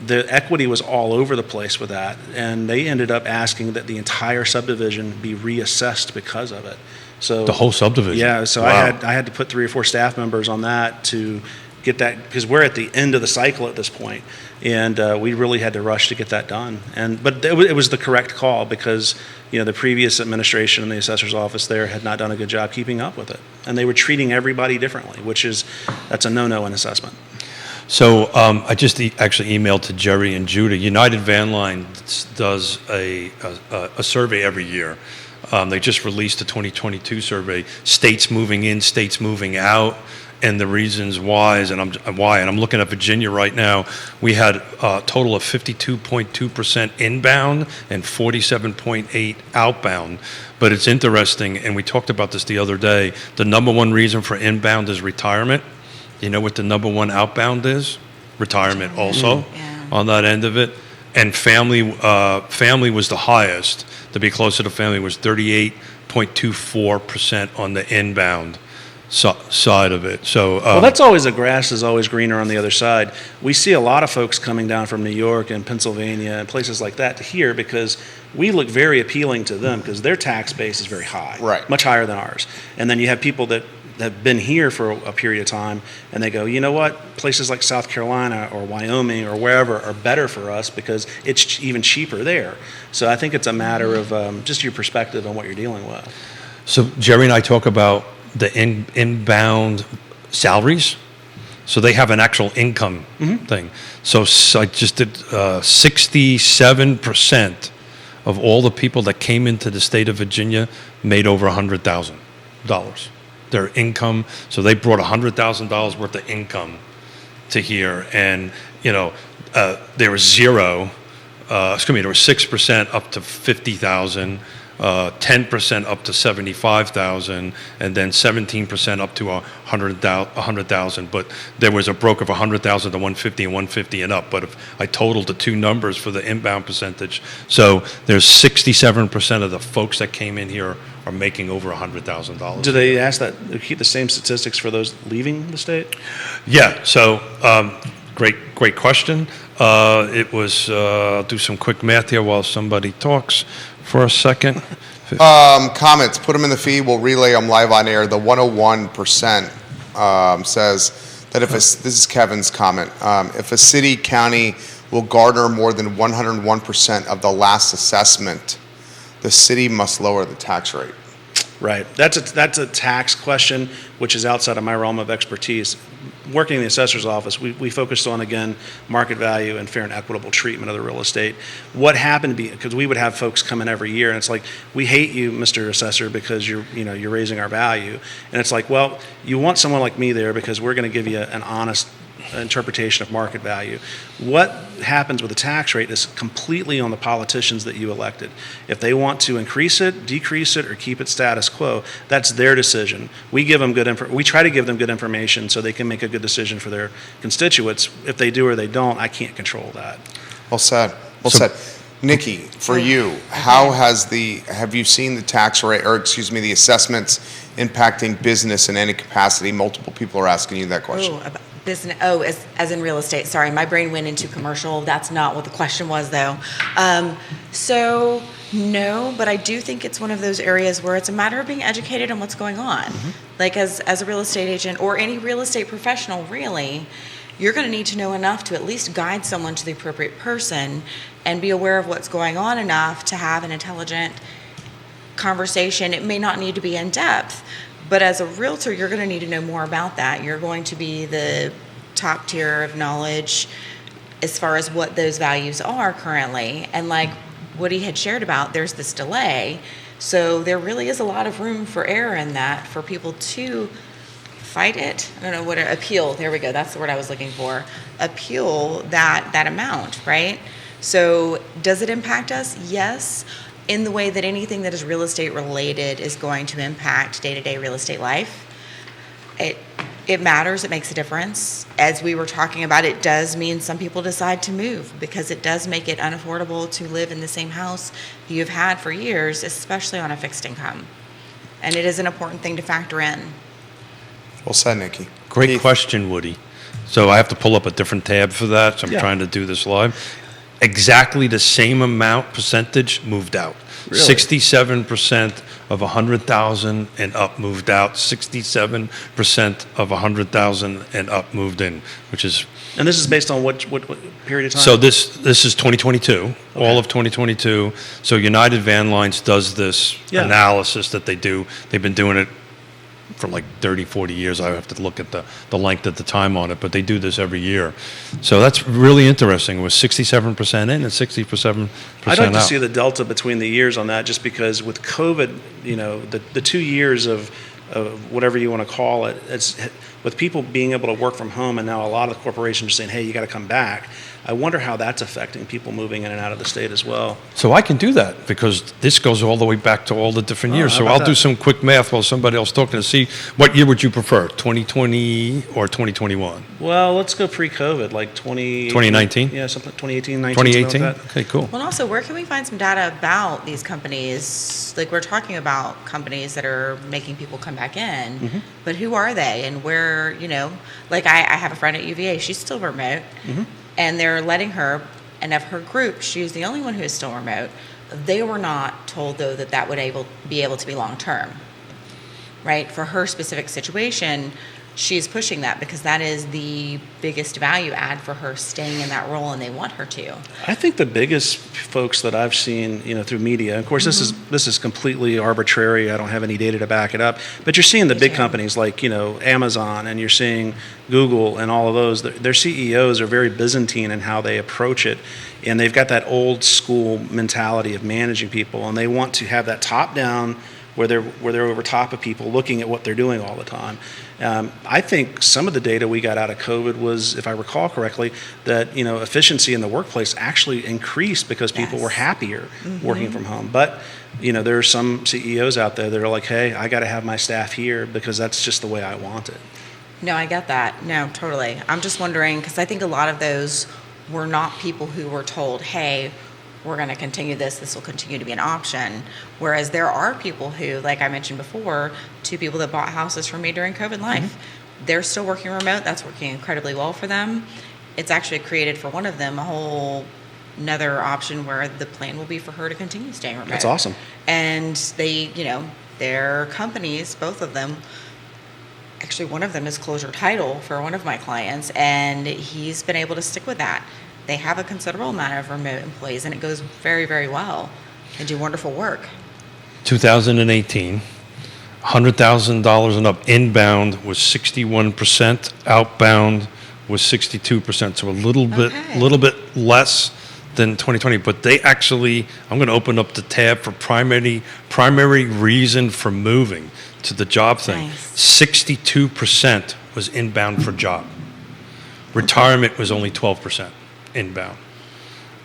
The equity was all over the place with that, and they ended up asking that the entire subdivision be reassessed because of it. So The whole subdivision? Yeah, so Wow. I had to put 3 or 4 staff members on that to get that, because we're at the end of the cycle at this point, and we really had to rush to get that done. But it was the correct call, because the previous administration in the assessor's office there had not done a good job keeping up with it, and they were treating everybody differently, that's a no-no in assessment. So I just actually emailed to Jerry and Judah. United Van Line does a survey every year. They just released the 2022 survey, states moving in, states moving out. and the reasons why, and I'm looking at Virginia right now. We had a total of 52.2% inbound and 47.8 outbound. But it's interesting, and we talked about this the other day. The number one reason for inbound is retirement. You know what the number one outbound is? Retirement also on that end of it. And family was the highest. To be closer to family was 38.24% on the inbound side of it. So well, that's always, the grass is always greener on the other side. We see a lot of folks coming down from New York and Pennsylvania and places like that to here because we look very appealing to them because their tax base is very high, right, much higher than ours. And then you have people that have been here for a period of time and they go, you know what, places like South Carolina or Wyoming or wherever are better for us because it's even cheaper there. So I think it's a matter of just your perspective on what you're dealing with. So Jerry and I talk about the inbound salaries. So they have an actual income thing. So I just did 67% of all the people that came into the state of Virginia made over $100,000. Their income, so they brought $100,000 worth of income to here, and there was there was 6% up to 50,000, 10% up to 75,000, and then 17% up to 100,000. But there was a broker of 100,000 to 150 and 150 and up. But if I totaled the two numbers for the inbound percentage, so there's 67% of the folks that came in here are making over $100,000. Do they ask that, keep the same statistics for those leaving the state? Yeah, so great question. It was, do some quick math here while somebody talks for a second. Comments, put them in the feed. We'll relay them live on air. The 101% says that this is Kevin's comment, if a city, county will garner more than 101% of the last assessment, the city must lower the tax rate. Right. That's a tax question, which is outside of my realm of expertise. Working in the assessor's office, we focused on, again, market value and fair and equitable treatment of the real estate. What happened, because we would have folks come in every year, and it's like, we hate you, Mr. Assessor, because you're raising our value. And it's like, well, you want someone like me there because we're going to give you an honest interpretation of market value. What happens with the tax rate is completely on the politicians that you elected. If they want to increase it, decrease it, or keep it status quo, that's their decision. We give them we try to give them good information so they can make a good decision for their constituents. If they do or they don't, I can't control that. Well said. Nikki, for you, have you seen the tax rate, the assessments impacting business in any capacity? Multiple people are asking you that question. Business, as in real estate. Sorry, my brain went into commercial. That's not what the question was, though. So, no, but I do think it's one of those areas where it's a matter of being educated on what's going on. Like as a real estate agent or any real estate professional, really, you're going to need to know enough to at least guide someone to the appropriate person and be aware of what's going on enough to have an intelligent conversation. It may not need to be in depth, but as a realtor, you're going to need to know more about that. You're going to be the top tier of knowledge as far as what those values are currently. And like Woody had shared about, there's this delay. So there really is a lot of room for error in that for people to fight it. I don't know appeal. There we go. That's the word I was looking for. Appeal that amount, right? So does it impact us? Yes. In the way that anything that is real estate related is going to impact day-to-day real estate life. It matters, it makes a difference. As we were talking about, it does mean some people decide to move because it does make it unaffordable to live in the same house you've had for years, especially on a fixed income. And it is an important thing to factor in. Well said, Nikki. Great question, Woody. So I have to pull up a different tab for that, so I'm trying to do this live. Exactly the same percentage moved out. Really? 67% of 100,000 and up moved out. 67% of 100,000 and up moved in, which is. And this is based on what period of time? So this is 2022, all of 2022. So United Van Lines does this analysis that they do. They've been doing it for like 30, 40 years. I have to look at the length of the time on it, but they do this every year. So that's really interesting. It was 67% in and 67% I'd like out. to see the delta between the years on that, just because with COVID, the 2 years of whatever you want to call it, with people being able to work from home, and now a lot of corporations are saying, hey, you got to come back. I wonder how that's affecting people moving in and out of the state as well. So I can do that because this goes all the way back to all the different years. how So about I'll do that? some quick math while somebody else talking to see what year would you prefer, 2020 or 2021? Well, let's go pre-COVID, like 2019? Yeah, something 2018, 19, something 2018? like that. Okay, cool. Well, and also, where can we find some data about these companies? Like, we're talking about companies that are making people come back in, but who are they and where, like I have a friend at UVA, she's still remote, and they're letting her, and of her group, she's the only one who is still remote. They were not told, though, that would be able to be long-term, right? For her specific situation, she's pushing that because that is the biggest value add for her staying in that role, and they want her to. I think the biggest folks that I've seen, through media, of course, this is completely arbitrary. I don't have any data to back it up. But you're seeing the big companies like, Amazon, and you're seeing Google and all of those. Their CEOs are very Byzantine in how they approach it. And they've got that old school mentality of managing people, and they want to have that top down where they're over top of people looking at what they're doing all the time. I think some of the data we got out of COVID was, if I recall correctly, that efficiency in the workplace actually increased because people were happier working from home. But there are some CEOs out there that are like, hey, I got to have my staff here because that's just the way I want it. No, I get that. No, totally. I'm just wondering, because I think a lot of those were not people who were told, hey, we're going to continue this will continue to be an option. Whereas there are people who, like I mentioned before, 2 people that bought houses from me during COVID life, they're still working remote. That's working incredibly well for them. It's actually created for one of them a whole another option where the plan will be for her to continue staying remote. That's awesome. And they, their companies, both of them, actually one of them is Closure Title for one of my clients, and he's been able to stick with that. They have a considerable amount of remote employees, and it goes very, very well. They do wonderful work. 2018, $100,000 and up. Inbound was 61%. Outbound was 62%. So a little bit less than 2020. But they actually, I'm going to open up the tab for primary reason for moving to the job thing. Nice. 62% was inbound for job. Retirement was only 12% inbound.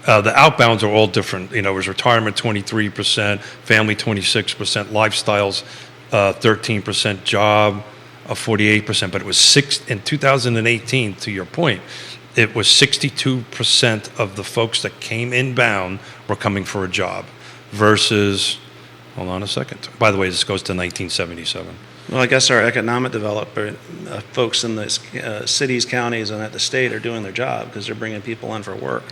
The outbounds are all different. It was retirement 23%, family 26%, lifestyles 13%, job 48%. But it was in 2018, to your point, it was 62% of the folks that came inbound were coming for a job versus, hold on a second. By the way, this goes to 1977. Well, I guess our economic developer folks in the cities, counties, and at the state are doing their job because they're bringing people in for work.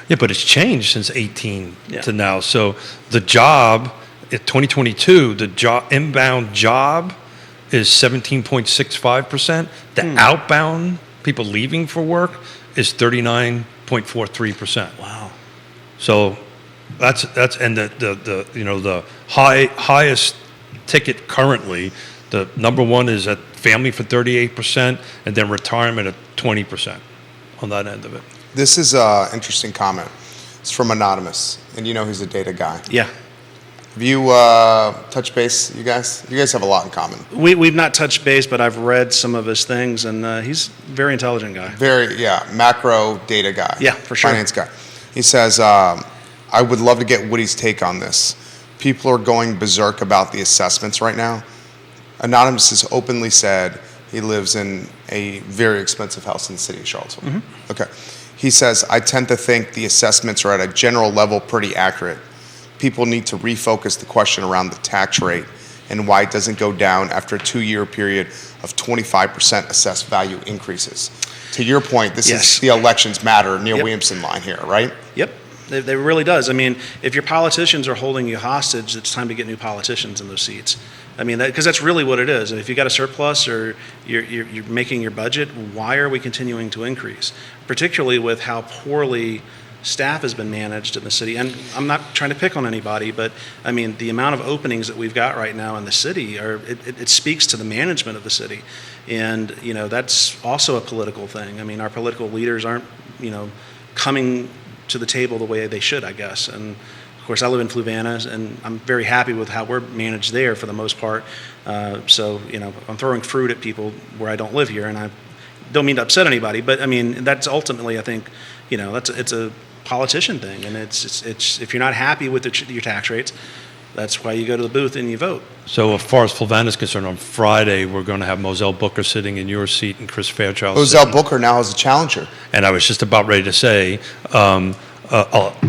Yeah, but it's changed since 18 Yeah. to now. So the job, in 2022, the inbound job is 17.65%. The outbound, people leaving for work, is 39.43%. Wow. So that's and the highest ticket currently, the number one is at family for 38%, and then retirement at 20% on that end of it. This is an interesting comment. It's from Anonymous, and he's a data guy. Yeah. Have you touched base, you guys? You guys have a lot in common. We've not touched base, but I've read some of his things, and he's a very intelligent guy. Macro data guy. Yeah, for sure. Finance guy. He says, I would love to get Woody's take on this. People are going berserk about the assessments right now. Anonymous has openly said he lives in a very expensive house in the city of Charlottesville. Okay. He says, I tend to think the assessments are at a general level pretty accurate. People need to refocus the question around the tax rate and why it doesn't go down after a 2-year period of 25% assessed value increases. To your point, this is the elections matter, Neil Williamson line here, right? Yep. It really does. I mean, if your politicians are holding you hostage, it's time to get new politicians in those seats. I mean, because that's really what it is. If you got a surplus or you're making your budget, why are we continuing to increase? Particularly with how poorly staff has been managed in the city. And I'm not trying to pick on anybody, but I mean, the amount of openings that we've got right now in the city, it speaks to the management of the city. And, that's also a political thing. I mean, our political leaders aren't, coming to the table the way they should, I guess. And Of course, I live in Fluvanna, and I'm very happy with how we're managed there for the most part. So, I'm throwing fruit at people where I don't live here, and I don't mean to upset anybody, but I mean, that's ultimately, I think, it's a politician thing, and it's if you're not happy with your tax rates, that's why you go to the booth and you vote. So as far as Fluvanna is concerned, on Friday, we're going to have Moselle Booker sitting in your seat and Chris Fairchild Moselle sitting. Booker now has a challenger. And I was just about ready to say,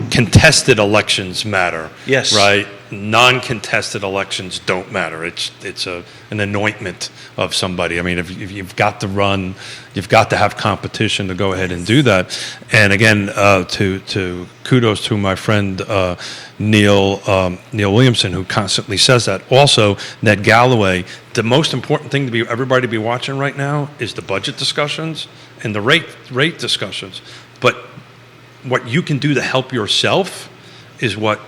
contested elections matter. Yes. Right? Non-contested elections don't matter. It's an anointment of somebody. I mean, if you've got to run, you've got to have competition to go ahead and do that. And again, to kudos to my friend Neil Williamson, who constantly says that. Also, Ned Galloway. The most important thing everybody to be watching right now is the budget discussions and the rate discussions. But what you can do to help yourself is what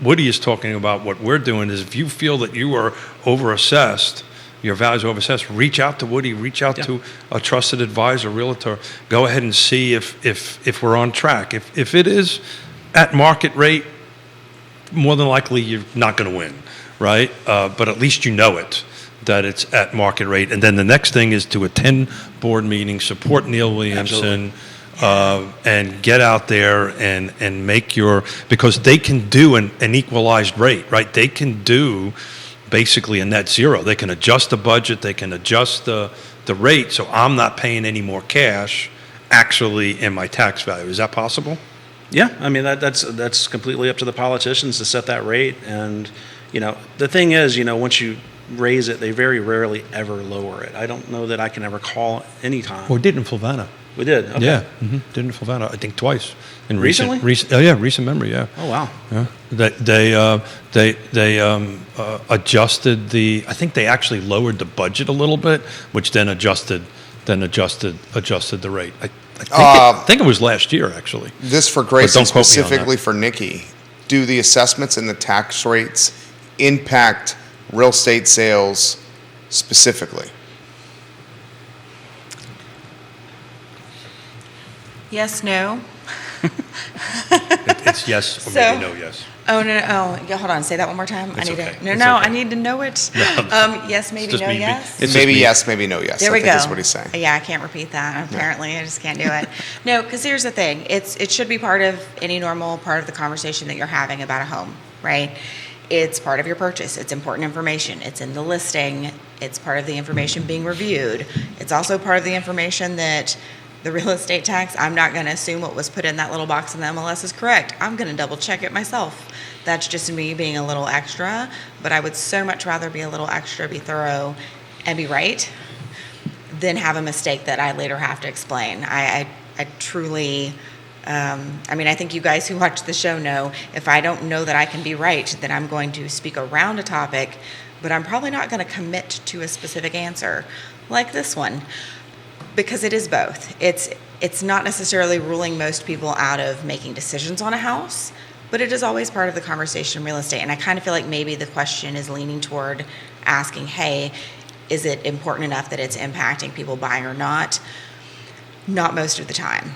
Woody is talking about. What we're doing is, if you feel that you are overassessed, your values are overassessed, reach out to Woody, reach out to a trusted advisor, realtor. Go ahead and see if we're on track. If it is at market rate, more than likely you're not going to win, right? But at least you know it, that it's at market rate. And then the next thing is to attend board meetings, support Neil Williamson. Absolutely. And get out there and make because they can do an equalized rate, right? They can do basically a net zero. They can adjust the budget, they can adjust the rate, so I'm not paying any more cash actually in my tax value. Is that possible? Yeah, I mean, that's completely up to the politicians to set that rate. And, the thing is, once you raise it, they very rarely ever lower it. I don't know that I can ever call any time. Well, we did in Fluvanna. We did? Okay. Yeah, did in Fluvanna, I think twice. In Recently? Recent memory, yeah. Oh, wow. Yeah. They adjusted I think they actually lowered the budget a little bit, which then adjusted the rate. I think it was last year, actually. This for Grace But and don't quote me on specifically for Nikki. Do the assessments and the tax rates impact real estate sales specifically? Yes, no. It's yes or maybe no yes. Oh, no. Yeah, hold on. Say that one more time. It's okay. No, It's no. okay. I need to know it. Yes, maybe, just no, me. yes. It's Maybe just me. yes, maybe no yes. There I we think go. that's what he's saying. Yeah, I can't repeat that. Apparently, I just can't do it. No, because here's the thing. It should be part of any normal part of the conversation that you're having about a home, right? It's part of your purchase. It's important information. It's in the listing. It's part of the information being reviewed. It's also part of the information that the real estate tax, I'm not going to assume what was put in that little box in the MLS is correct. I'm going to double check it myself. That's just me being a little extra, but I would so much rather be a little extra, be thorough, and be right than have a mistake that I later have to explain. I truly, I think you guys who watch the show know, if I don't know that I can be right, then I'm going to speak around a topic, but I'm probably not going to commit to a specific answer like this one. Because it is both. It's not necessarily ruling most people out of making decisions on a house, but it is always part of the conversation in real estate. And I kind of feel like maybe the question is leaning toward asking, hey, is it important enough that it's impacting people buying or not? Not most of the time.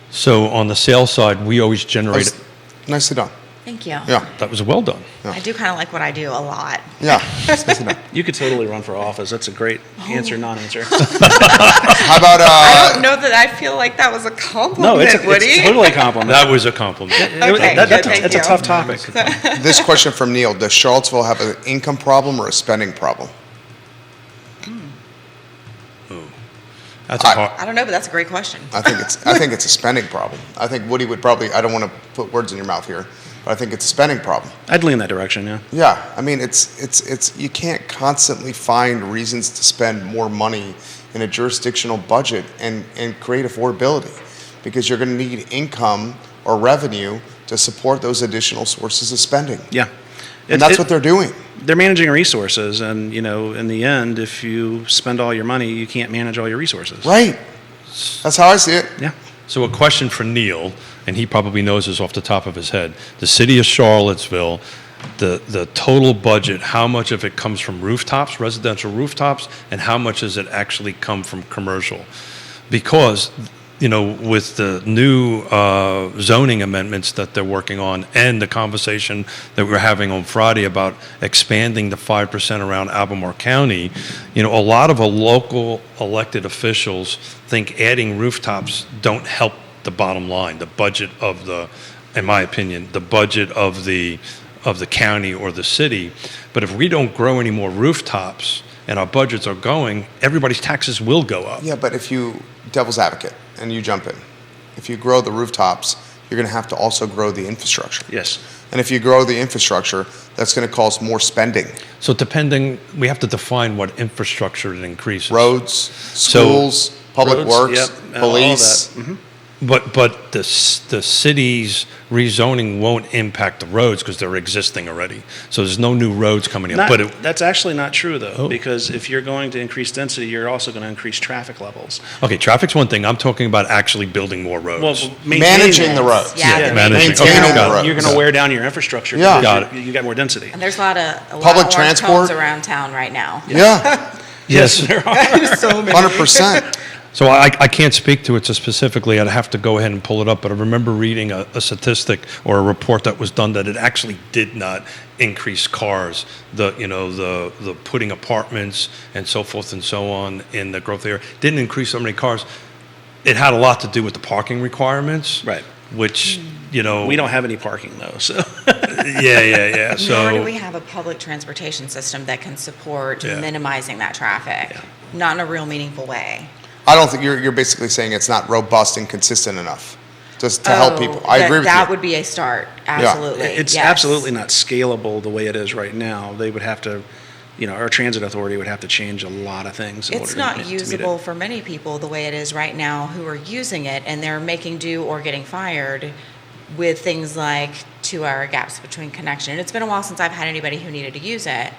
So on the sales side, we always generate. Nicely done. Thank you. Yeah. That was well done. I do kind of like what I do a lot. Yeah. Nicely done. You could totally run for office. That's a great answer, non-answer. How about I don't know that I feel like that was a compliment, No, it's Woody. totally a compliment. That was a compliment. Okay, That's thank a you. tough topic. this question from Neil? Does Charlottesville have an income problem or a spending problem? That's a hard. I don't know, but that's a great question. I think it's a spending problem. I think Woody would probably. I don't want to put words in your mouth here, but I think it's a spending problem. I'd lean that direction, yeah. Yeah, I mean, it's you can't constantly find reasons to spend more money in a jurisdictional budget and create affordability, because you're going to need income or revenue to support those additional sources of spending. Yeah. And that's what they're doing. They're managing resources, and in the end, if you spend all your money, you can't manage all your resources. Right. That's how I see it. Yeah. So a question for Neil, and he probably knows this off the top of his head. The city of Charlottesville, the total budget, how much of it comes from rooftops, residential rooftops, and how much does it actually come from commercial? Because with the new zoning amendments that they're working on and the conversation that we're having on Friday about expanding the 5% around Albemarle County, a lot of local elected officials think adding rooftops don't help the bottom line, the budget of in my opinion, the budget of the county or the city. But if we don't grow any more rooftops and our budgets are going, everybody's taxes will go up. Yeah, but if you, devil's advocate, and you jump in, if you grow the rooftops, you're going to have to also grow the infrastructure. Yes. And if you grow the infrastructure, that's going to cause more spending. So we have to define what infrastructure it increases. Roads, schools, public Roads, works, yep, all police. that. Mhm. But the city's rezoning won't impact the roads because they're existing already. So there's no new roads coming in. That's actually not true, though, Oh. because if you're going to increase density, you're also going to increase traffic levels. Okay, traffic's one thing. I'm talking about actually building more roads. Well, Managing the roads. Yeah. Managing. Maintaining Okay, the got it. roads. You're going to wear down your infrastructure. Yeah. because Got you got more density. And there's a lot of Public orange transport. cones around town right now. Yeah, Yes. there are. So many. 100%. So I can't speak to it so specifically. I'd have to go ahead and pull it up. But I remember reading a statistic or a report that was done that it actually did not increase cars. The putting apartments and so forth and so on in the growth area didn't increase so many cars. It had a lot to do with the parking requirements. Right. Which, We don't have any parking, though, so. Yeah. Nor do So we have a public transportation system that can support Yeah. minimizing that traffic, Yeah. not in a real meaningful way. I don't think you're basically saying it's not robust and consistent enough just to help people. I agree with That you. would be a start, absolutely. It's yes. absolutely not scalable the way it is right now. They would have to, our transit authority would have to change a lot of things. in It's order not to meet it. usable for many people the way it is right now who are using it, and they're making do or getting fired with things like 2-hour gaps between connection. And it's been a while since I've had anybody who needed to use it,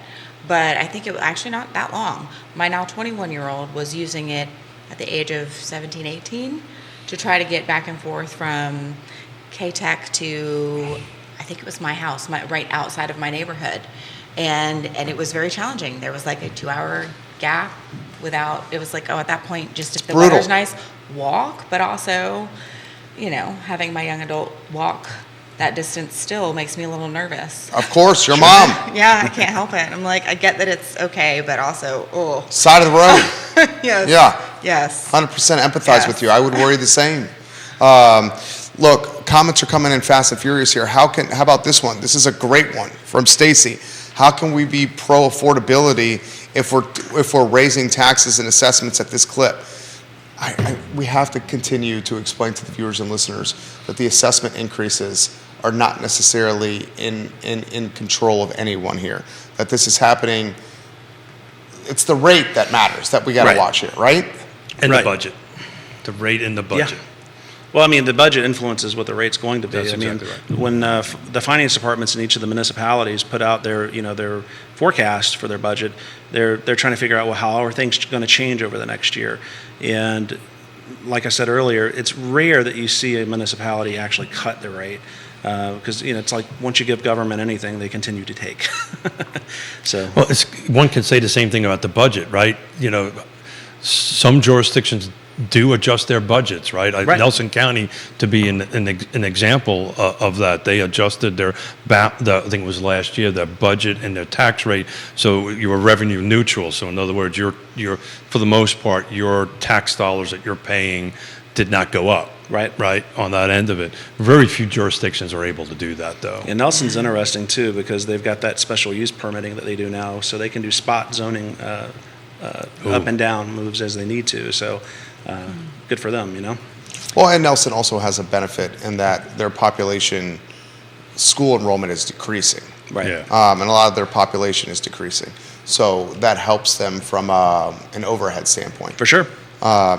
but I think it was actually not that long. My now 21-year-old was using it at the age of 17, 18 to try to get back and forth from K-Tech to, I think it was my house, right outside of my neighborhood. And it was very challenging. There was like a 2-hour gap it was like, at that point, just if the Brutal. weather's nice, walk, but also, having my young adult walk that distance still makes me a little nervous. Of course, your mom. Yeah, I can't help it. I'm like, I get that it's okay, but also, Side of the road. yes. Yeah. Yes. 100% empathize Yes. with you. I would worry the same. Look, comments are coming in fast and furious here. How about this one? This is a great one from Stacy. How can we be pro affordability if we're raising taxes and assessments at this clip? We have to continue to explain to the viewers and listeners that the assessment increases are not necessarily in control of anyone here. That this is happening. It's the rate that matters that we got to Right. watch here, right? and Right. the budget, the rate in the budget. Yeah. Well, I mean, the budget influences what the rate's going to be. That's I mean, exactly right. when the finance departments in each of the municipalities put out their forecast for their budget, they're trying to figure out, well, how are things going to change over the next year? And like I said earlier, it's rare that you see a municipality actually cut the rate. Because it's like once you give government anything, they continue to take. So Well, one can say the same thing about the budget, right? Some jurisdictions do adjust their budgets, right? Right. Nelson County, to be an example of that, they adjusted I think it was last year, their budget and their tax rate, so you were revenue neutral. So in other words, you're for the most part, your tax dollars that you're paying did not go up. Right, on that end of it. Very few jurisdictions are able to do that, though. And Nelson's interesting too because they've got that special use permitting that they do now, so they can do spot zoning up and down moves as they need to. So good for them, Well, and Nelson also has a benefit in that their population, school enrollment is decreasing. Right. Yeah. And a lot of their population is decreasing. So that helps them from an overhead standpoint. For sure.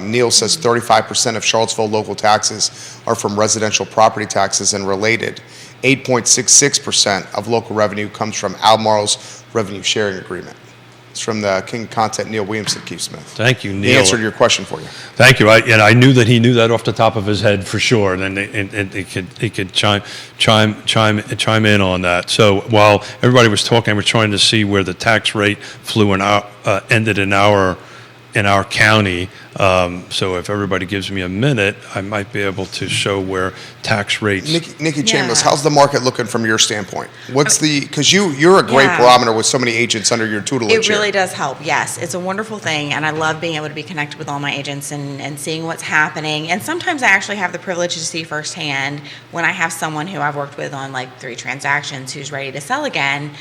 Neil says 35% of Charlottesville local taxes are from residential property taxes and related. 8.66% of local revenue comes from Albemarle's revenue sharing agreement. It's from the King of Content, Neil Williamson, Keith Smith. Thank you, He Neil. answered your question for you. Thank you. I knew that he knew that off the top of his head for sure, and then he could chime in on that. So while everybody was talking, we're trying to see where the tax rate ended in our county. So if everybody gives me a minute, I might be able to show where tax rates. Nikki Chambless, Yeah. how's the market looking from your standpoint? What's because you're a great Yeah. barometer with so many agents under your tutelage It here. really does help, yes. It's a wonderful thing, and I love being able to be connected with all my agents and seeing what's happening. And sometimes I actually have the privilege to see firsthand when I have someone who I've worked with on like 3 transactions who's ready to sell again.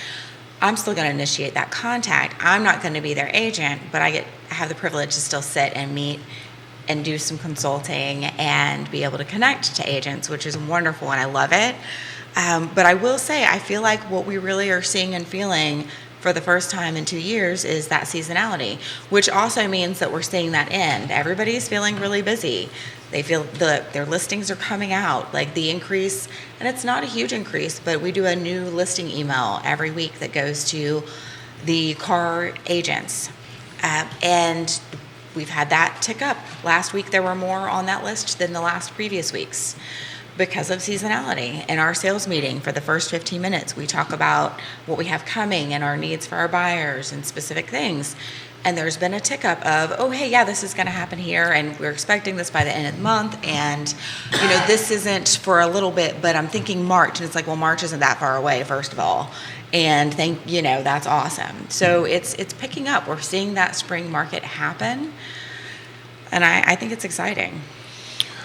I'm still going to initiate that contact. I'm not going to be their agent, but I have the privilege to still sit and meet and do some consulting and be able to connect to agents, which is wonderful, and I love it. But I will say, I feel like what we really are seeing and feeling for the first time in 2 years is that seasonality, which also means that we're seeing that end. Everybody's feeling really busy. They feel their listings are coming out, like the increase, and it's not a huge increase, but we do a new listing email every week that goes to the car agents. And we've had that tick up. Last week there were more on that list than the last previous weeks because of seasonality. In our sales meeting for the first 15 minutes, we talk about what we have coming and our needs for our buyers and specific things. And there's been a tick up of, oh, hey, yeah, this is going to happen here, and we're expecting this by the end of the month, and, this isn't for a little bit, but I'm thinking March, and it's like, well, March isn't that far away, first of all, and that's awesome. So it's picking up. We're seeing that spring market happen, and I think it's exciting.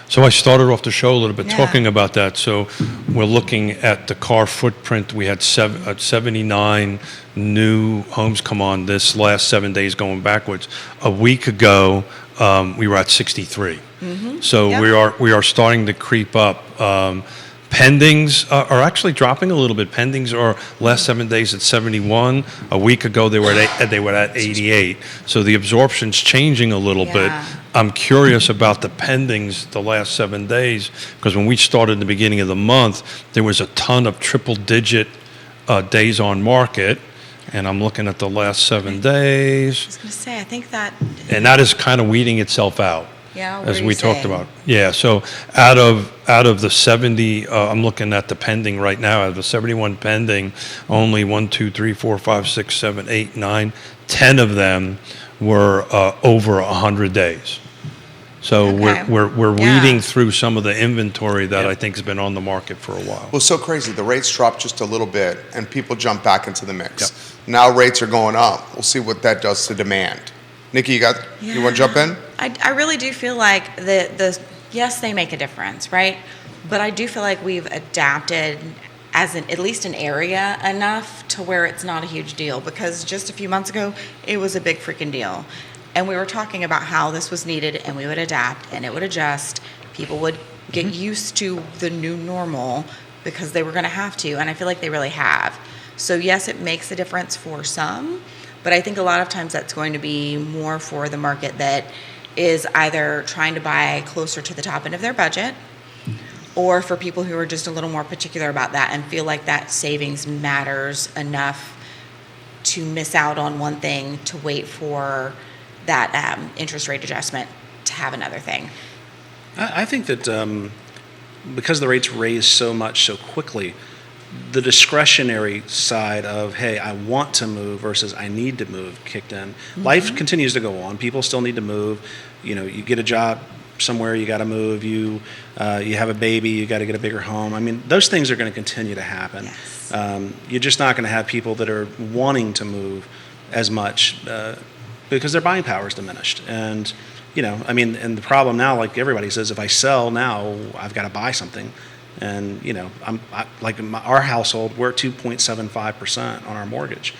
So I started off the show a little bit Yeah. talking about that. So we're looking at the car footprint. We had 79 new homes come on this last 7 days going backwards. A week ago, we were at 63. So Yep. we are starting to creep up. Pendings are actually dropping a little bit. Pendings are last 7 days at 71. A week ago they were at 88. So the absorption's changing a little bit. Yeah. I'm curious about the pendings the last 7 days, because when we started in the beginning of the month, there was a ton of triple-digit days on market, and I'm looking at the last 7 days, I was going to say, I think that, and that is kind of weeding itself out. Yeah, what as are we you talked saying? about. Yeah, so out of the 70, I'm looking at the pending right now. Out of the 71 pending, only 1, 2, 3, 4, 5, 6, 7, 8, 9, 10 of them were over 100 days. So Okay. we're Yeah. weeding through some of the inventory that Yep. I think has been on the market for a while. Well, it's so crazy. The rates dropped just a little bit, and people jump back into the mix. Yep. Now rates are going up. We'll see what that does to demand. Nikki, you want to jump in? I really do feel like yes, they make a difference, right? But I do feel like we've adapted as at least an area enough to where it's not a huge deal, because just a few months ago, it was a big freaking deal. And we were talking about how this was needed, and we would adapt and it would adjust. People would get used to the new normal because they were going to have to, and I feel like they really have. So yes, it makes a difference for some, but I think a lot of times that's going to be more for the market that is either trying to buy closer to the top end of their budget, or for people who are just a little more particular about that and feel like that savings matters enough to miss out on one thing to wait for that interest rate adjustment to have another thing. I think that because the rates raised so much so quickly, the discretionary side of, hey, I want to move versus I need to move kicked in. Life continues to go on. People still need to move. You get a job somewhere, you got to move. You have a baby, you got to get a bigger home. I mean, those things are going to continue to happen. Yes. You're just not going to have people that are wanting to move as much because their buying power is diminished. And, and the problem now, like everybody says, if I sell now, I've got to buy something. And, our household, we're at 2.75% on our mortgage.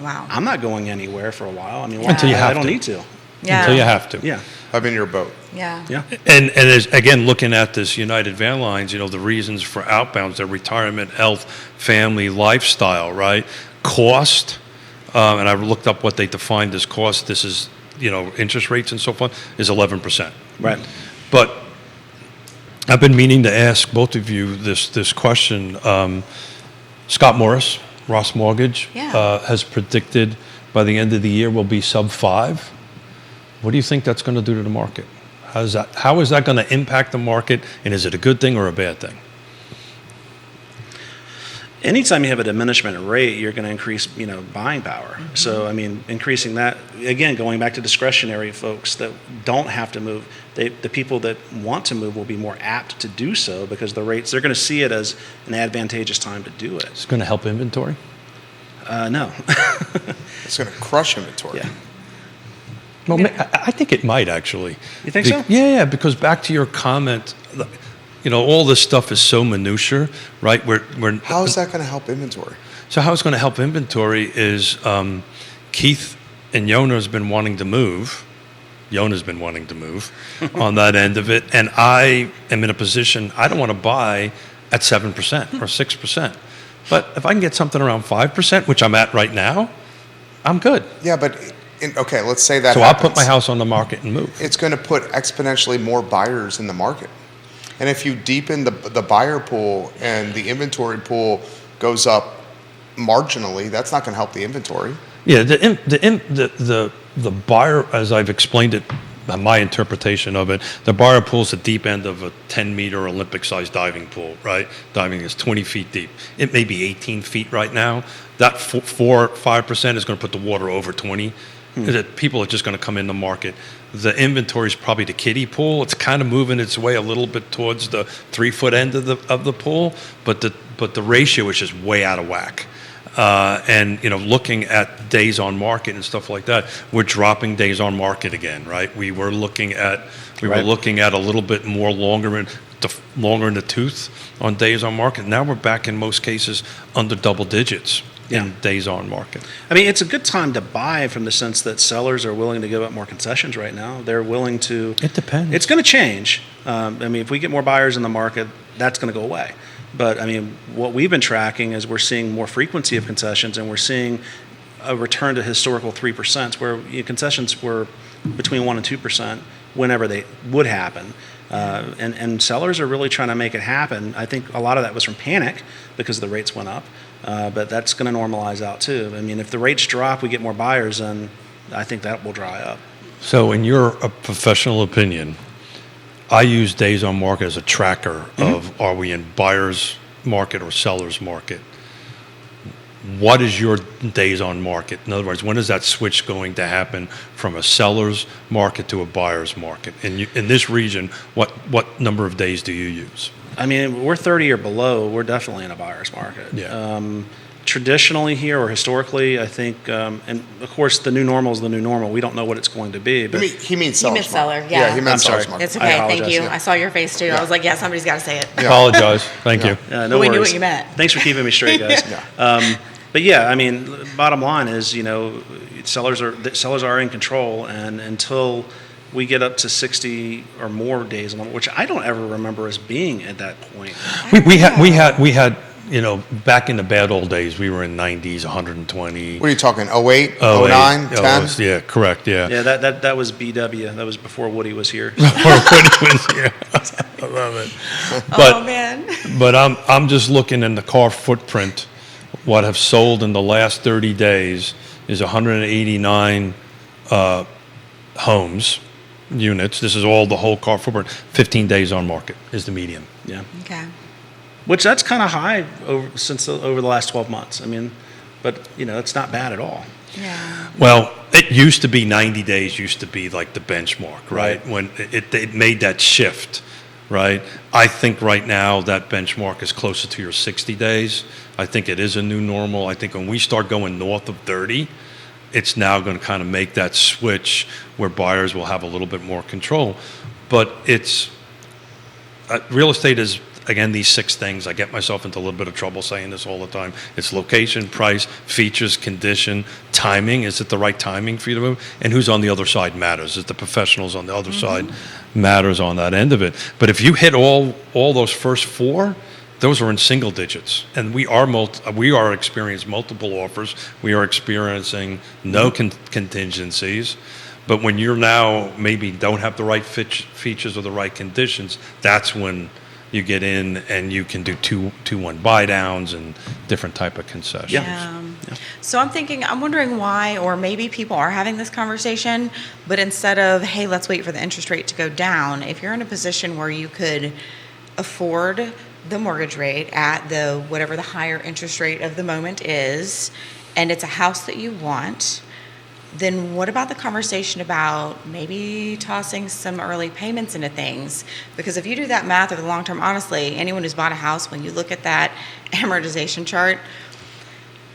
Wow. I'm not going anywhere for a while. I mean, Yeah. Until you have I don't to. need to. Yeah. Until you have to. Yeah. I'm in your boat. Yeah. Yeah. And as, again, looking at this United Van Lines, the reasons for outbounds, their retirement, health, family, lifestyle, right? Cost, and I looked up what they defined as cost. This is, interest rates and so forth, is 11%. Right. But I've been meaning to ask both of you this question. Scott Morris, Ross Mortgage, Yeah. has predicted by the end of the year we'll be sub 5. What do you think that's going to do to the market? How is that going to impact the market, and is it a good thing or a bad thing? anytime you have a diminishment rate, you're going to increase, buying power. So, I mean, increasing that, again, going back to discretionary folks that don't have to move, the people that want to move will be more apt to do so because the rates, they're going to see it as an advantageous time to do it. It's going to help inventory? No. It's going to crush inventory. Yeah. Well, I think it might actually. You think so? Yeah, because back to your comment, all this stuff is so minutia, right? How is that going to help inventory? So how it's going to help inventory is Keith and Yonna has been wanting to move. Yonna's been wanting to move on that end of it. And I am in a position, I don't want to buy at 7% or 6%. But if I can get something around 5%, which I'm at right now, I'm good. Yeah, but, okay, let's say that So happens. I'll put my house on the market and move. It's going to put exponentially more buyers in the market. And if you deepen the buyer pool and the inventory pool goes up marginally, that's not going to help the inventory. Yeah, the buyer, as I've explained it, my interpretation of it, the buyer pool's the deep end of a 10-meter Olympic-sized diving pool, right? Diving is 20 feet deep. It may be 18 feet right now. That 4-5% is going to put the water over 20. That people are just going to come in the market. The inventory is probably the kiddie pool. It's kind of moving its way a little bit towards the 3-foot end of the pool, but the ratio is just way out of whack. And looking at days on market and stuff like that, we're dropping days on market again, right? We were looking at a little bit more longer in the tooth on days on market. Now we're back in most cases under double digits in days on market. I mean, it's a good time to buy from the sense that sellers are willing to give up more concessions right now. They're willing to. It depends. It's going to change. I mean, if we get more buyers in the market, that's going to go away. But I mean, what we've been tracking is we're seeing more frequency of concessions, and we're seeing a return to historical 3%, where concessions were between 1% and 2% whenever they would happen. And sellers are really trying to make it happen. I think a lot of that was from panic because the rates went up, but that's going to normalize out too. I mean, if the rates drop, we get more buyers, and I think that will dry up. So in your professional opinion, I use days on market as a tracker of are we in buyer's market or seller's market. What is your days on market? In other words, when is that switch going to happen from a seller's market to a buyer's market? In this region, what number of days do you use? I mean, we're 30 or below. We're definitely in a buyer's market. Yeah. Traditionally here or historically, I think, and of course the new normal is the new normal. We don't know what it's going to be. But He means You seller's meant seller, market. yeah. He meant I'm seller's sorry. market. It's okay, thank apologize, you. yeah. I saw your face too. I was like, yeah, somebody's got to say it. Apologize. Thank you. no We knew worries. what you meant. Thanks for keeping me straight, guys. But yeah, I mean, bottom line is, sellers are in control, and until we get up to 60 or more days, which I don't ever remember us being at that point. We had back in the bad old days, we were in 90s, 120. What are you talking, 08, 09, 10? Yeah, correct, yeah. Yeah, that was BW. That was before Woody was here. I love it. But, Oh, man. But I'm just looking in the car footprint. What have sold in the last 30 days is 189 homes, units. This is all the whole car footprint. 15 days on market is the median. Yeah. Okay. Which that's kind of high over the last 12 months. I mean, but it's not bad at all. Yeah. Well, it used to be 90 days used to be like the benchmark, right? When it made that shift, right? I think right now that benchmark is closer to your 60 days. I think it is a new normal. I think when we start going north of 30, it's now going to kind of make that switch where buyers will have a little bit more control. But it's real estate is, again, these 6 things. I get myself into a little bit of trouble saying this all the time. It's location, price, features, condition, timing. Is it the right timing for you to move? And who's on the other side matters. Is the professionals on the other side matters on that end of it. But if you hit all those first 4, those are in single digits. And we are experiencing multiple offers. We are experiencing no contingencies. But when you're now maybe don't have the right features or the right conditions, that's when you get in and you can do 2-1 buy downs and different type of concessions. Yeah. So I'm wondering why, or maybe people are having this conversation, but instead of, hey, let's wait for the interest rate to go down, if you're in a position where you could afford the mortgage rate at the whatever the higher interest rate of the moment is, and it's a house that you want, then what about the conversation about maybe tossing some early payments into things? Because if you do that math over the long term, honestly, anyone who's bought a house, when you look at that amortization chart,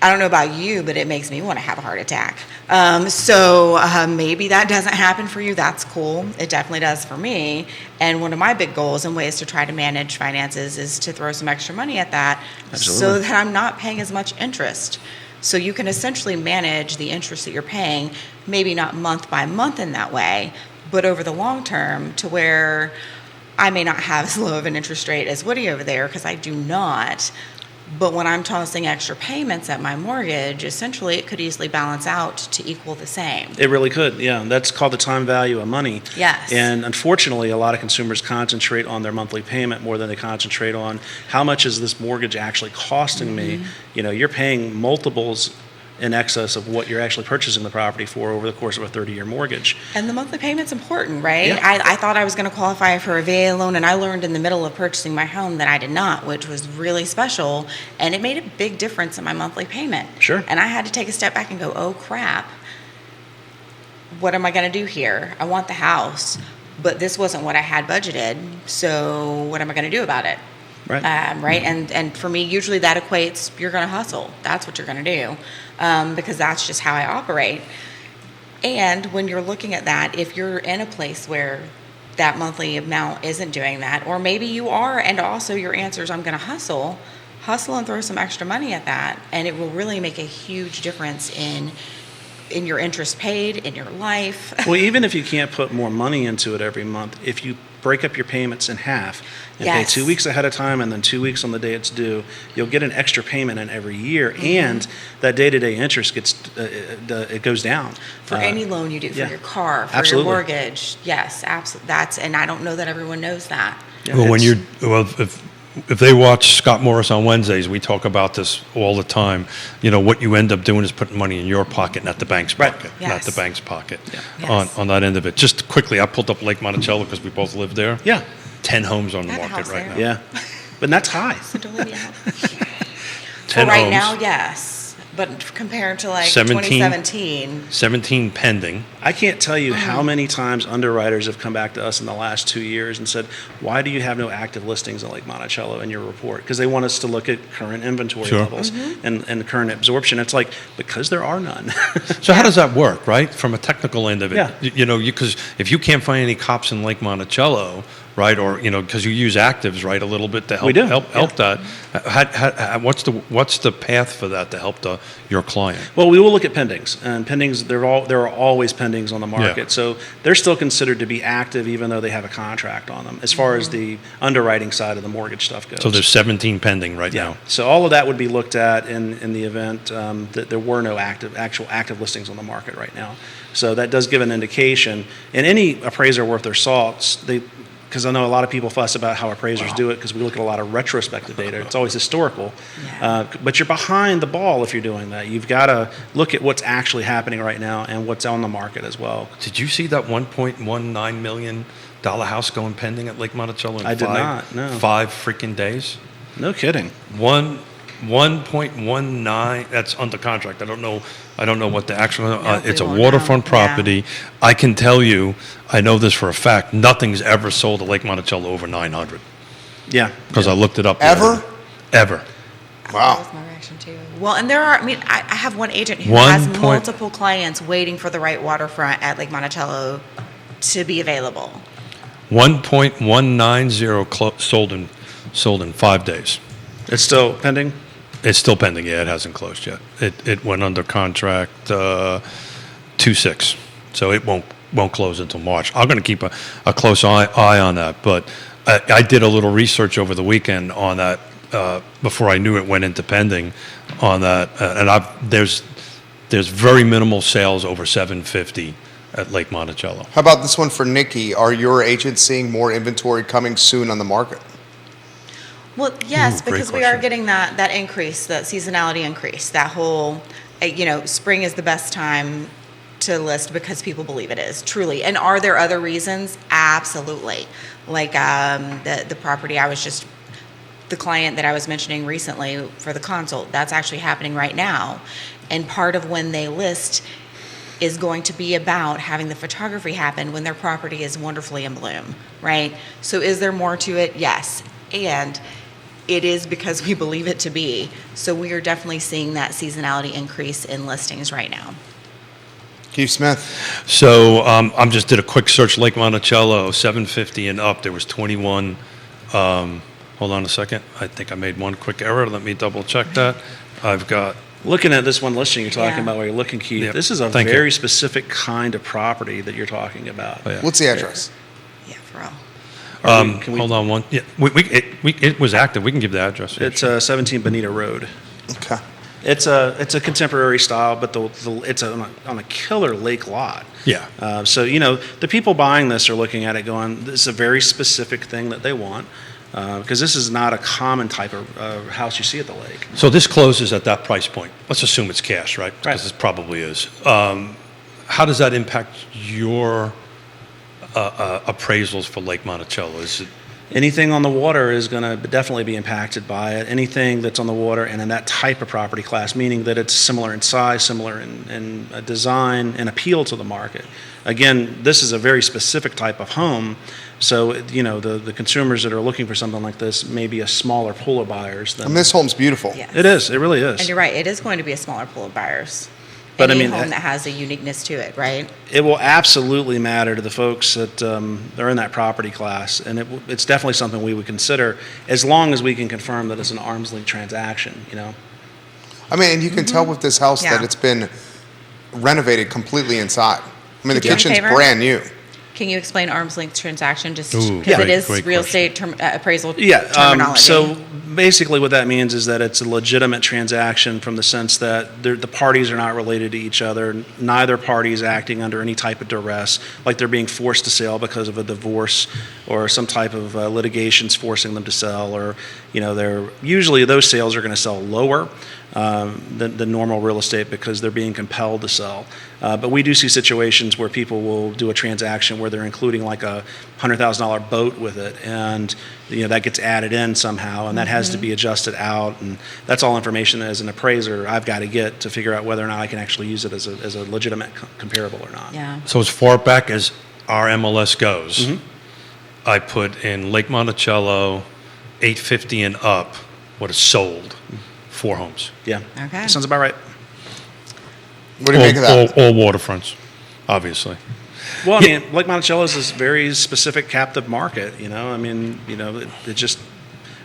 I don't know about you, but it makes me want to have a heart attack. Maybe that doesn't happen for you. That's cool. It definitely does for me. And one of my big goals and ways to try to manage finances is to throw some extra money at that. Absolutely. So that I'm not paying as much interest. So you can essentially manage the interest that you're paying, maybe not month by month in that way, but over the long term to where I may not have as low of an interest rate as Woody over there, because I do not. But when I'm tossing extra payments at my mortgage, essentially it could easily balance out to equal the same. It really could, yeah. That's called the time value of money. Yes. And unfortunately, a lot of consumers concentrate on their monthly payment more than they concentrate on how much is this mortgage actually costing me. You know, you're paying multiples in excess of what you're actually purchasing the property for over the course of a 30-year mortgage. And the monthly payment's important, right? Yeah. I thought I was going to qualify for a VA loan, and I learned in the middle of purchasing my home that I did not, which was really special, and it made a big difference in my monthly payment. Sure. And I had to take a step back and go, oh crap, what am I going to do here? I want the house, but this wasn't what I had budgeted, so what am I going to do about it? Right. Right. And for me, usually that equates, you're going to hustle. That's what you're going to do, because that's just how I operate. And when you're looking at that, if you're in a place where that monthly amount isn't doing that, or maybe you are, and also your answer is I'm going to hustle and throw some extra money at that, and it will really make a huge difference in your interest paid, in your life. Well, even if you can't put more money into it every month, if you break up your payments in half and pay 2 weeks ahead of time and then 2 weeks on the day it's due, you'll get an extra payment in every year, and that day-to-day interest it goes down. For any loan you do, for yeah. your car, for Absolutely. your mortgage. Yes, absolutely. And I don't know that everyone knows that. Yeah, Well, if they watch Scott Morris on Wednesdays, we talk about this all the time. You know, what you end up doing is putting money in your pocket, not the bank's Right. pocket, Yes. not the bank's pocket. Yeah. Yes. On that end of it. Just quickly, I pulled up Lake Monticello because we both live there. Yeah, 10 homes on the I have a market house right there. now. yeah. But that's high. So don't let me out. 10 For right homes. now, yes. But compared to like 17. 2017, 17 pending. I can't tell you how many times underwriters have come back to us in the last 2 years and said, why do you have no active listings in Lake Monticello in your report? Because they want us to look at current inventory Sure. levels and current absorption. It's like, because there are none. So how does that work, right? From a technical end of it, Yeah. you know, because if you can't find any cops in Lake Monticello, right, or you know, because you use actives, right, a little bit to help We do, help that. What's the path for that to help your client? Well, we will look at pendings, and pendings, there are always pendings on the market. Yeah. So they're still considered to be active even though they have a contract on them, as far as the underwriting side of the mortgage stuff goes. So there's 17 pending right Yeah. now. So all of that would be looked at in the event that there were no actual active listings on the market right now. So that does give an indication. And any appraiser worth their salt, because I know a lot of people fuss about how appraisers do it because we look at a lot of retrospective data. It's always historical. Yeah. But you're behind the ball if you're doing that. You've got to look at what's actually happening right now and what's on the market as well. Did you see that $1.19 million house going pending at Lake Monticello in I did not, no. 5 freaking days? No kidding. 1.19. That's under contract. I don't know what the actual. It's a we won't waterfront know. property. Yeah. I can tell you, I know this for a fact. Nothing's ever sold at Lake Monticello over 900 Yeah. because I looked it up. the Ever? other day. Ever. that Wow. was my reaction too. Well, and there are, I have one agent who One has point- multiple clients waiting for the right waterfront at Lake Monticello to be available. 1.190 sold in 5 days. It's still pending? It's still pending. Yeah, it hasn't closed yet. It went under contract 2/6, so it won't close until March. I'm going to keep a close eye on that. But I did a little research over the weekend on that before I knew it went into pending on that, and there's very minimal sales over 750 at Lake Monticello. How about this one for Nikki? Are your agents seeing more inventory coming soon on the market? Well, yes, Ooh, great because we are question. getting that increase, that seasonality increase, that whole, spring is the best time to list because people believe it is, truly. And are there other reasons? Absolutely. Like the property I was just the client that I was mentioning recently for the consult, that's actually happening right now. And part of when they list is going to be about having the photography happen when their property is wonderfully in bloom, right? So is there more to it? Yes. And it is because we believe it to be. So we are definitely seeing that seasonality increase in listings right now. Keith Smith. So I just did a quick search, Lake Monticello, 750 and up. There was 21. Hold on a second. I think I made one quick error. Let me double check that. I've got. Looking at this one listing you're talking Yeah. about, where you're looking, Keith, Yep. this is a Thank you. very specific kind of property that you're talking about. Oh, yeah. What's the address? Yeah, for real. Can we- Hold on one. Yeah, it was active. We can give the address. It's 17 Bonita Road. Okay. It's a contemporary style, but it's on a killer lake lot. Yeah. So the people buying this are looking at it going, this is a very specific thing that they want, because this is not a common type of house you see at the lake. So this closes at that price point. Let's assume it's cash, right? Right. Because it probably is. How does that impact your appraisals for Lake Monticello? Is it Anything on the water is going to definitely be impacted by it. Anything that's on the water and in that type of property class, meaning that it's similar in size, similar in design, and appeal to the market. Again, this is a very specific type of home. So, the consumers that are looking for something like this may be a smaller pool of buyers than. And this home's beautiful. Yes. It is. It really is. And you're right, it is going to be a smaller pool of buyers. But, Any I mean, home that has a uniqueness to it, right? It will absolutely matter to the folks that are in that property class, and it's definitely something we would consider, as long as we can confirm that it's an arm's length transaction. I mean, and you can tell with this house that Yeah. it's been renovated completely inside. I mean, the Could you do me a kitchen's favor? brand new. Can you explain arm's length transaction, just Ooh, because it great- is great real question. estate appraisal Yeah. terminology? So basically, what that means is that it's a legitimate transaction from the sense that the parties are not related to each other. Neither party is acting under any type of duress, like they're being forced to sell because of a divorce or some type of litigation's forcing them to sell, or they're usually those sales are going to sell lower than normal real estate because they're being compelled to sell. But we do see situations where people will do a transaction where they're including like a $100,000 boat with it, and that gets added in somehow, and that has to be adjusted out, and that's all information that as an appraiser I've got to get to figure out whether or not I can actually use it as a legitimate comparable or not. Yeah. So as far back as our MLS goes, I put in Lake Monticello, 850 and up, what is sold, 4 homes. Yeah. Okay. Sounds about right. What do you make of that? All waterfronts, obviously. Well, I mean, Lake Monticello is this very specific captive market.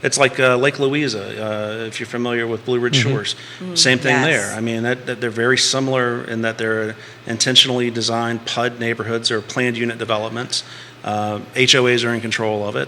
It's like Lake Louisa, if you're familiar with Blue Ridge Shores. Same thing Yes. there. I mean, that they're very similar in that they're intentionally designed PUD neighborhoods or planned unit developments. HOAs are in control of it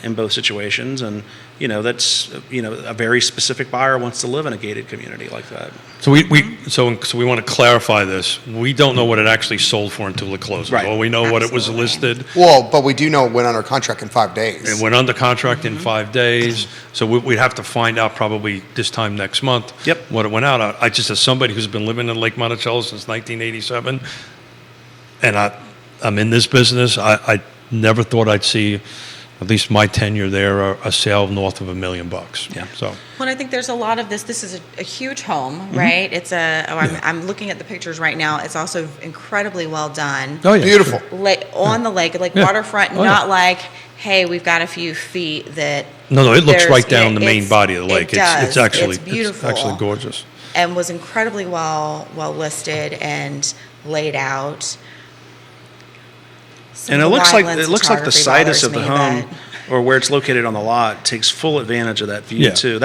in both situations, and that's a very specific buyer wants to live in a gated community like that. So we want to clarify this. We don't know what it actually sold for until it closes. Right. Well, we know what it was Absolutely. listed. Well, but we do know it went under contract in 5 days. It went under contract in 5 days, so we'd have to find out probably this time next month. Yep. What it went out at. I just, as somebody who's been living in Lake Monticello since 1987, and I'm in this business, I never thought I'd see, at least my tenure there, a sale north of $1 million. Yeah. So. Well, I think there's a lot of this. This is a huge home, right? It's I'm looking at the pictures right now. It's also incredibly well done. Oh yeah. Beautiful. On the lake, like Yeah. waterfront, Oh, yeah. not like, hey, we've got a few feet that. No, it looks there's- right down the main it's- body of the lake. It does. It's actually It's beautiful. It's actually gorgeous. And was incredibly well listed and laid out. Some And it of the looks like wildlands the photography situs bothers of the me, home, but- or where it's located on the lot, takes full advantage of that view Yeah. too.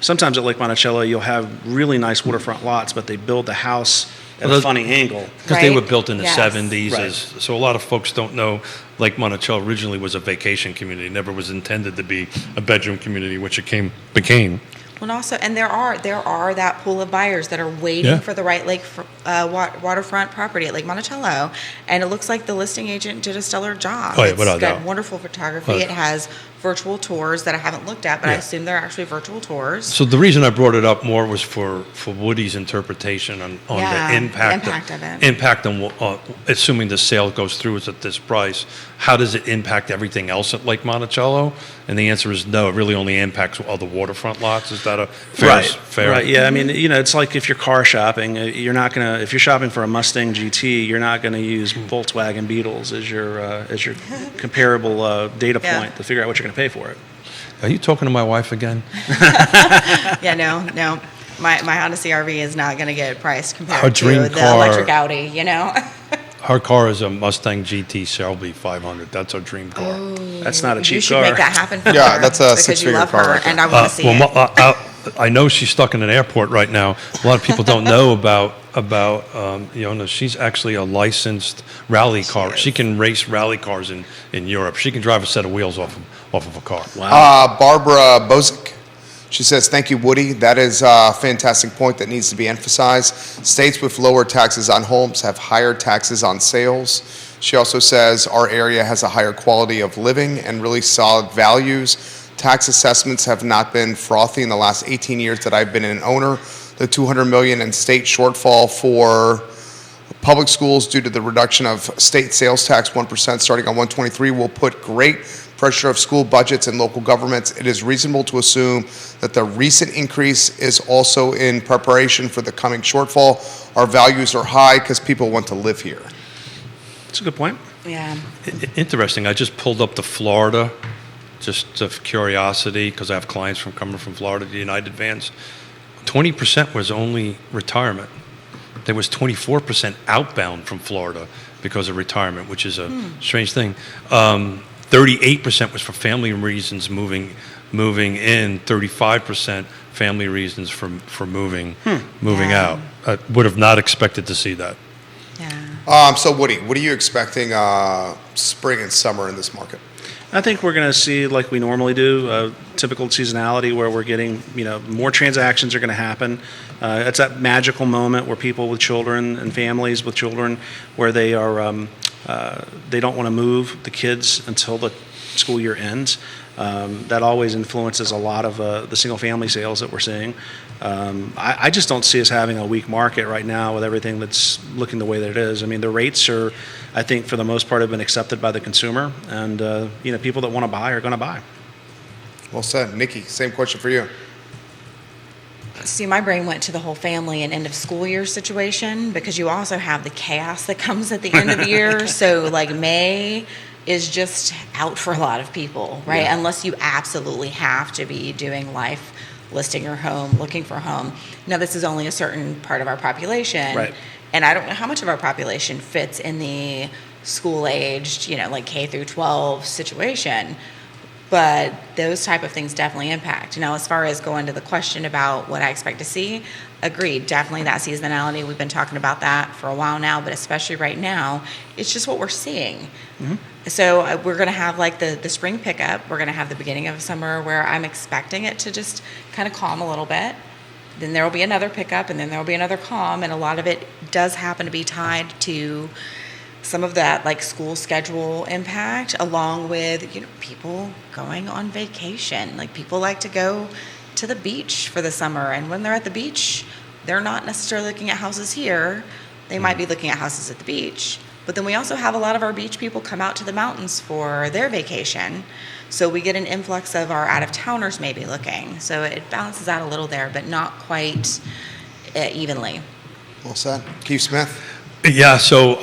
Sometimes at Lake Monticello you'll have really nice waterfront lots, but they build the house at Well, a funny angle. Because they Right? were built in the Yes. 70s. Right. So a lot of folks don't know Lake Monticello originally was a vacation community. It never was intended to be a bedroom community, which it became. Well, also, and there are that pool of buyers that are waiting Yeah. for the right lake waterfront property at Lake Monticello, and it looks like the listing agent did a stellar job. Oh, yeah, It's without got doubt. wonderful photography. Oh, yeah. It has virtual tours that I haven't looked at, but I Yeah. assume they're actually virtual tours. So the reason I brought it up more was for Woody's interpretation on Yeah, the impact, the impact of it. Impact on, assuming the sale goes through is at this price, how does it impact everything else at Lake Monticello? And the answer is no, it really only impacts all the waterfront lots. Is that a fair? Right. Yeah. I mean, it's like if you're car shopping, you're not gonna. If you're shopping for a Mustang GT, you're not gonna use Volkswagen Beetles as your comparable data Yeah. point to figure out what you're gonna pay for it. Are you talking to my wife again? Yeah, no. My Honda CRV is not going to get priced compared Our to dream the car- electric Audi, you know? Her car is a Mustang GT Shelby 500. That's our dream car. That's not a cheap You should car. make that happen for Yeah, her. that's a because six-figure you love car her, right there. and I want to see it. I know she's stuck in an airport right now. A lot of people don't know about Yonna. She's actually a licensed rally car. is. She can race rally cars in Europe. She can drive a set of wheels off of a car. Wow. Barbara Bozick. She says, thank you, Woody. That is a fantastic point that needs to be emphasized. States with lower taxes on homes have higher taxes on sales. She also says our area has a higher quality of living and really solid values. Tax assessments have not been frothy in the last 18 years that I've been an owner. The $200 million in state shortfall for public schools due to the reduction of state sales tax 1% starting on 123 will put great pressure of school budgets and local governments. It is reasonable to assume that the recent increase is also in preparation for the coming shortfall. Our values are high because people want to live here. That's a good point. Yeah. Interesting. I just pulled up to Florida, just of curiosity, because I have clients coming from Florida to United Vans. 20% was only retirement. There was 24% outbound from Florida because of retirement, which is a strange thing. 38% was for family reasons moving in. 35% family reasons for moving Yeah. out. I would have not expected to see that. Yeah. So Woody, what are you expecting spring and summer in this market? I think we're going to see, like we normally do, typical seasonality where we're getting, more transactions are going to happen. It's that magical moment where people with children and families with children, where they are, they don't want to move the kids until the school year ends. That always influences a lot of the single-family sales that we're seeing. I just don't see us having a weak market right now with everything that's looking the way that it is. I mean, the rates are, I think, for the most part, have been accepted by the consumer, and people that want to buy are going to buy. Well said. Nikki, same question for you. See, my brain went to the whole family and end of school year situation because you also have the chaos that comes at the end of the year. So, like, May is just out for a lot of people, right? Yeah. Unless you absolutely have to be doing life, listing your home, looking for a home. Now, this is only a certain part of our population. Right. And I don't know how much of our population fits in the school-aged, like K through 12 situation. But those type of things definitely impact. Now, as far as going to the question about what I expect to see, agreed, definitely that seasonality. We've been talking about that for a while now, but especially right now, it's just what we're seeing. Mm-hmm. So we're going to have like the spring pickup. We're going to have the beginning of summer where I'm expecting it to just kind of calm a little bit. Then there will be another pickup, and then there will be another calm, and a lot of it does happen to be tied to some of that like school schedule impact, along with people going on vacation. Like, people like to go to the beach for the summer, and when they're at the beach, they're not necessarily looking at houses here. They might be looking at houses at the beach. But then we also have a lot of our beach people come out to the mountains for their vacation. So we get an influx of our out-of-towners maybe looking. So it balances out a little there, but not quite evenly. Well said. Keith Smith. Yeah, so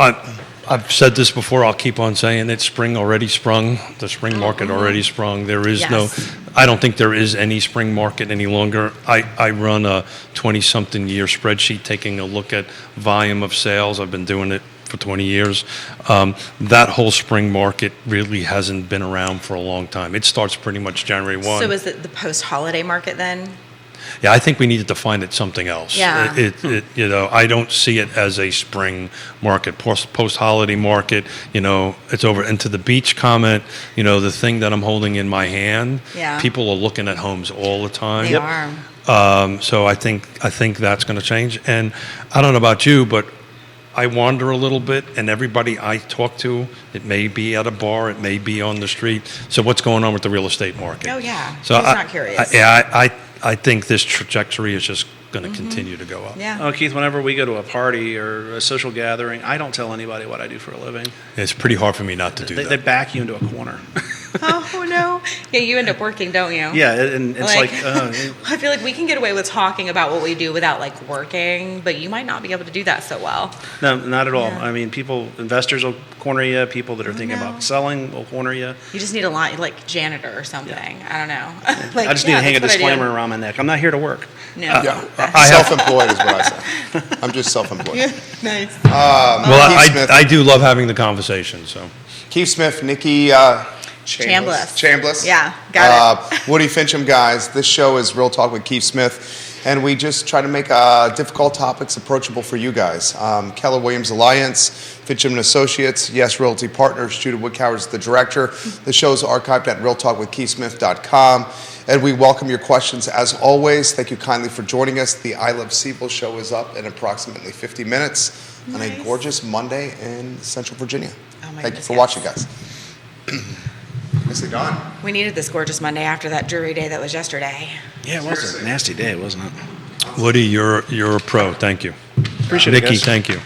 I've said this before, I'll keep on saying it. Spring already sprung. The spring market already sprung. There is Yes. I don't think there is any spring market any longer. I run a 20-something year spreadsheet taking a look at volume of sales. I've been doing it for 20 years. That whole spring market really hasn't been around for a long time. It starts pretty much January 1. So is it the post-holiday market then? Yeah, I think we needed to find it something else. Yeah. I don't see it as a spring market, post-holiday market. It's over. And to the beach comment, the thing that I'm holding in my hand, Yeah. people are looking at homes all the time. They are. So I think that's going to change. And I don't know about you, but I wander a little bit, and everybody I talk to, it may be at a bar, it may be on the street. So what's going on with the real estate market? Oh, yeah. So Who's not curious? I think this trajectory is just going to continue to go up. Yeah. Oh, Keith, whenever we go to a party or a social gathering, I don't tell anybody what I do for a living. It's pretty hard for me not to do They that. back you into a corner. Oh, no. Yeah, you end up working, don't you? Yeah, and it's like, I feel like we can get away with talking about what we do without like working, but you might not be able to do that so well. no, not at all. Yeah. I mean, investors will corner you. People that are thinking know. about selling will corner you. You just need a line, like janitor or something. I don't know. Like, I just need to hang a that's what I do. disclaimer around my neck. I'm not here to work. No. Yeah, self-employed is what I say. I'm just self-employed. Nice. Well, Keith Smith. I do love having the conversation, so. Keith Smith, Nikki Chambless. Chambless. Yeah, got it. Woody Fincham, guys. This show is Real Talk with Keith Smith, and we just try to make difficult topics approachable for you guys. Keller Williams Alliance, Fincham and Associates, Yes Realty Partners. Judah Woodcower is the director. The show is archived at realtalkwithkeithsmith.com, and we welcome your questions as always. Thank you kindly for joining us. The I Love CVille show is up in approximately 50 minutes on a Nice. gorgeous Monday in Central Virginia. Oh my Thank you goodness, for yes. watching, guys. Nicely done. We needed this gorgeous Monday after that dreary day that was yesterday. Yeah, it was a nasty day, wasn't it? Woody, you're a pro. Thank you. Appreciate it, Nikki, guys. thank you.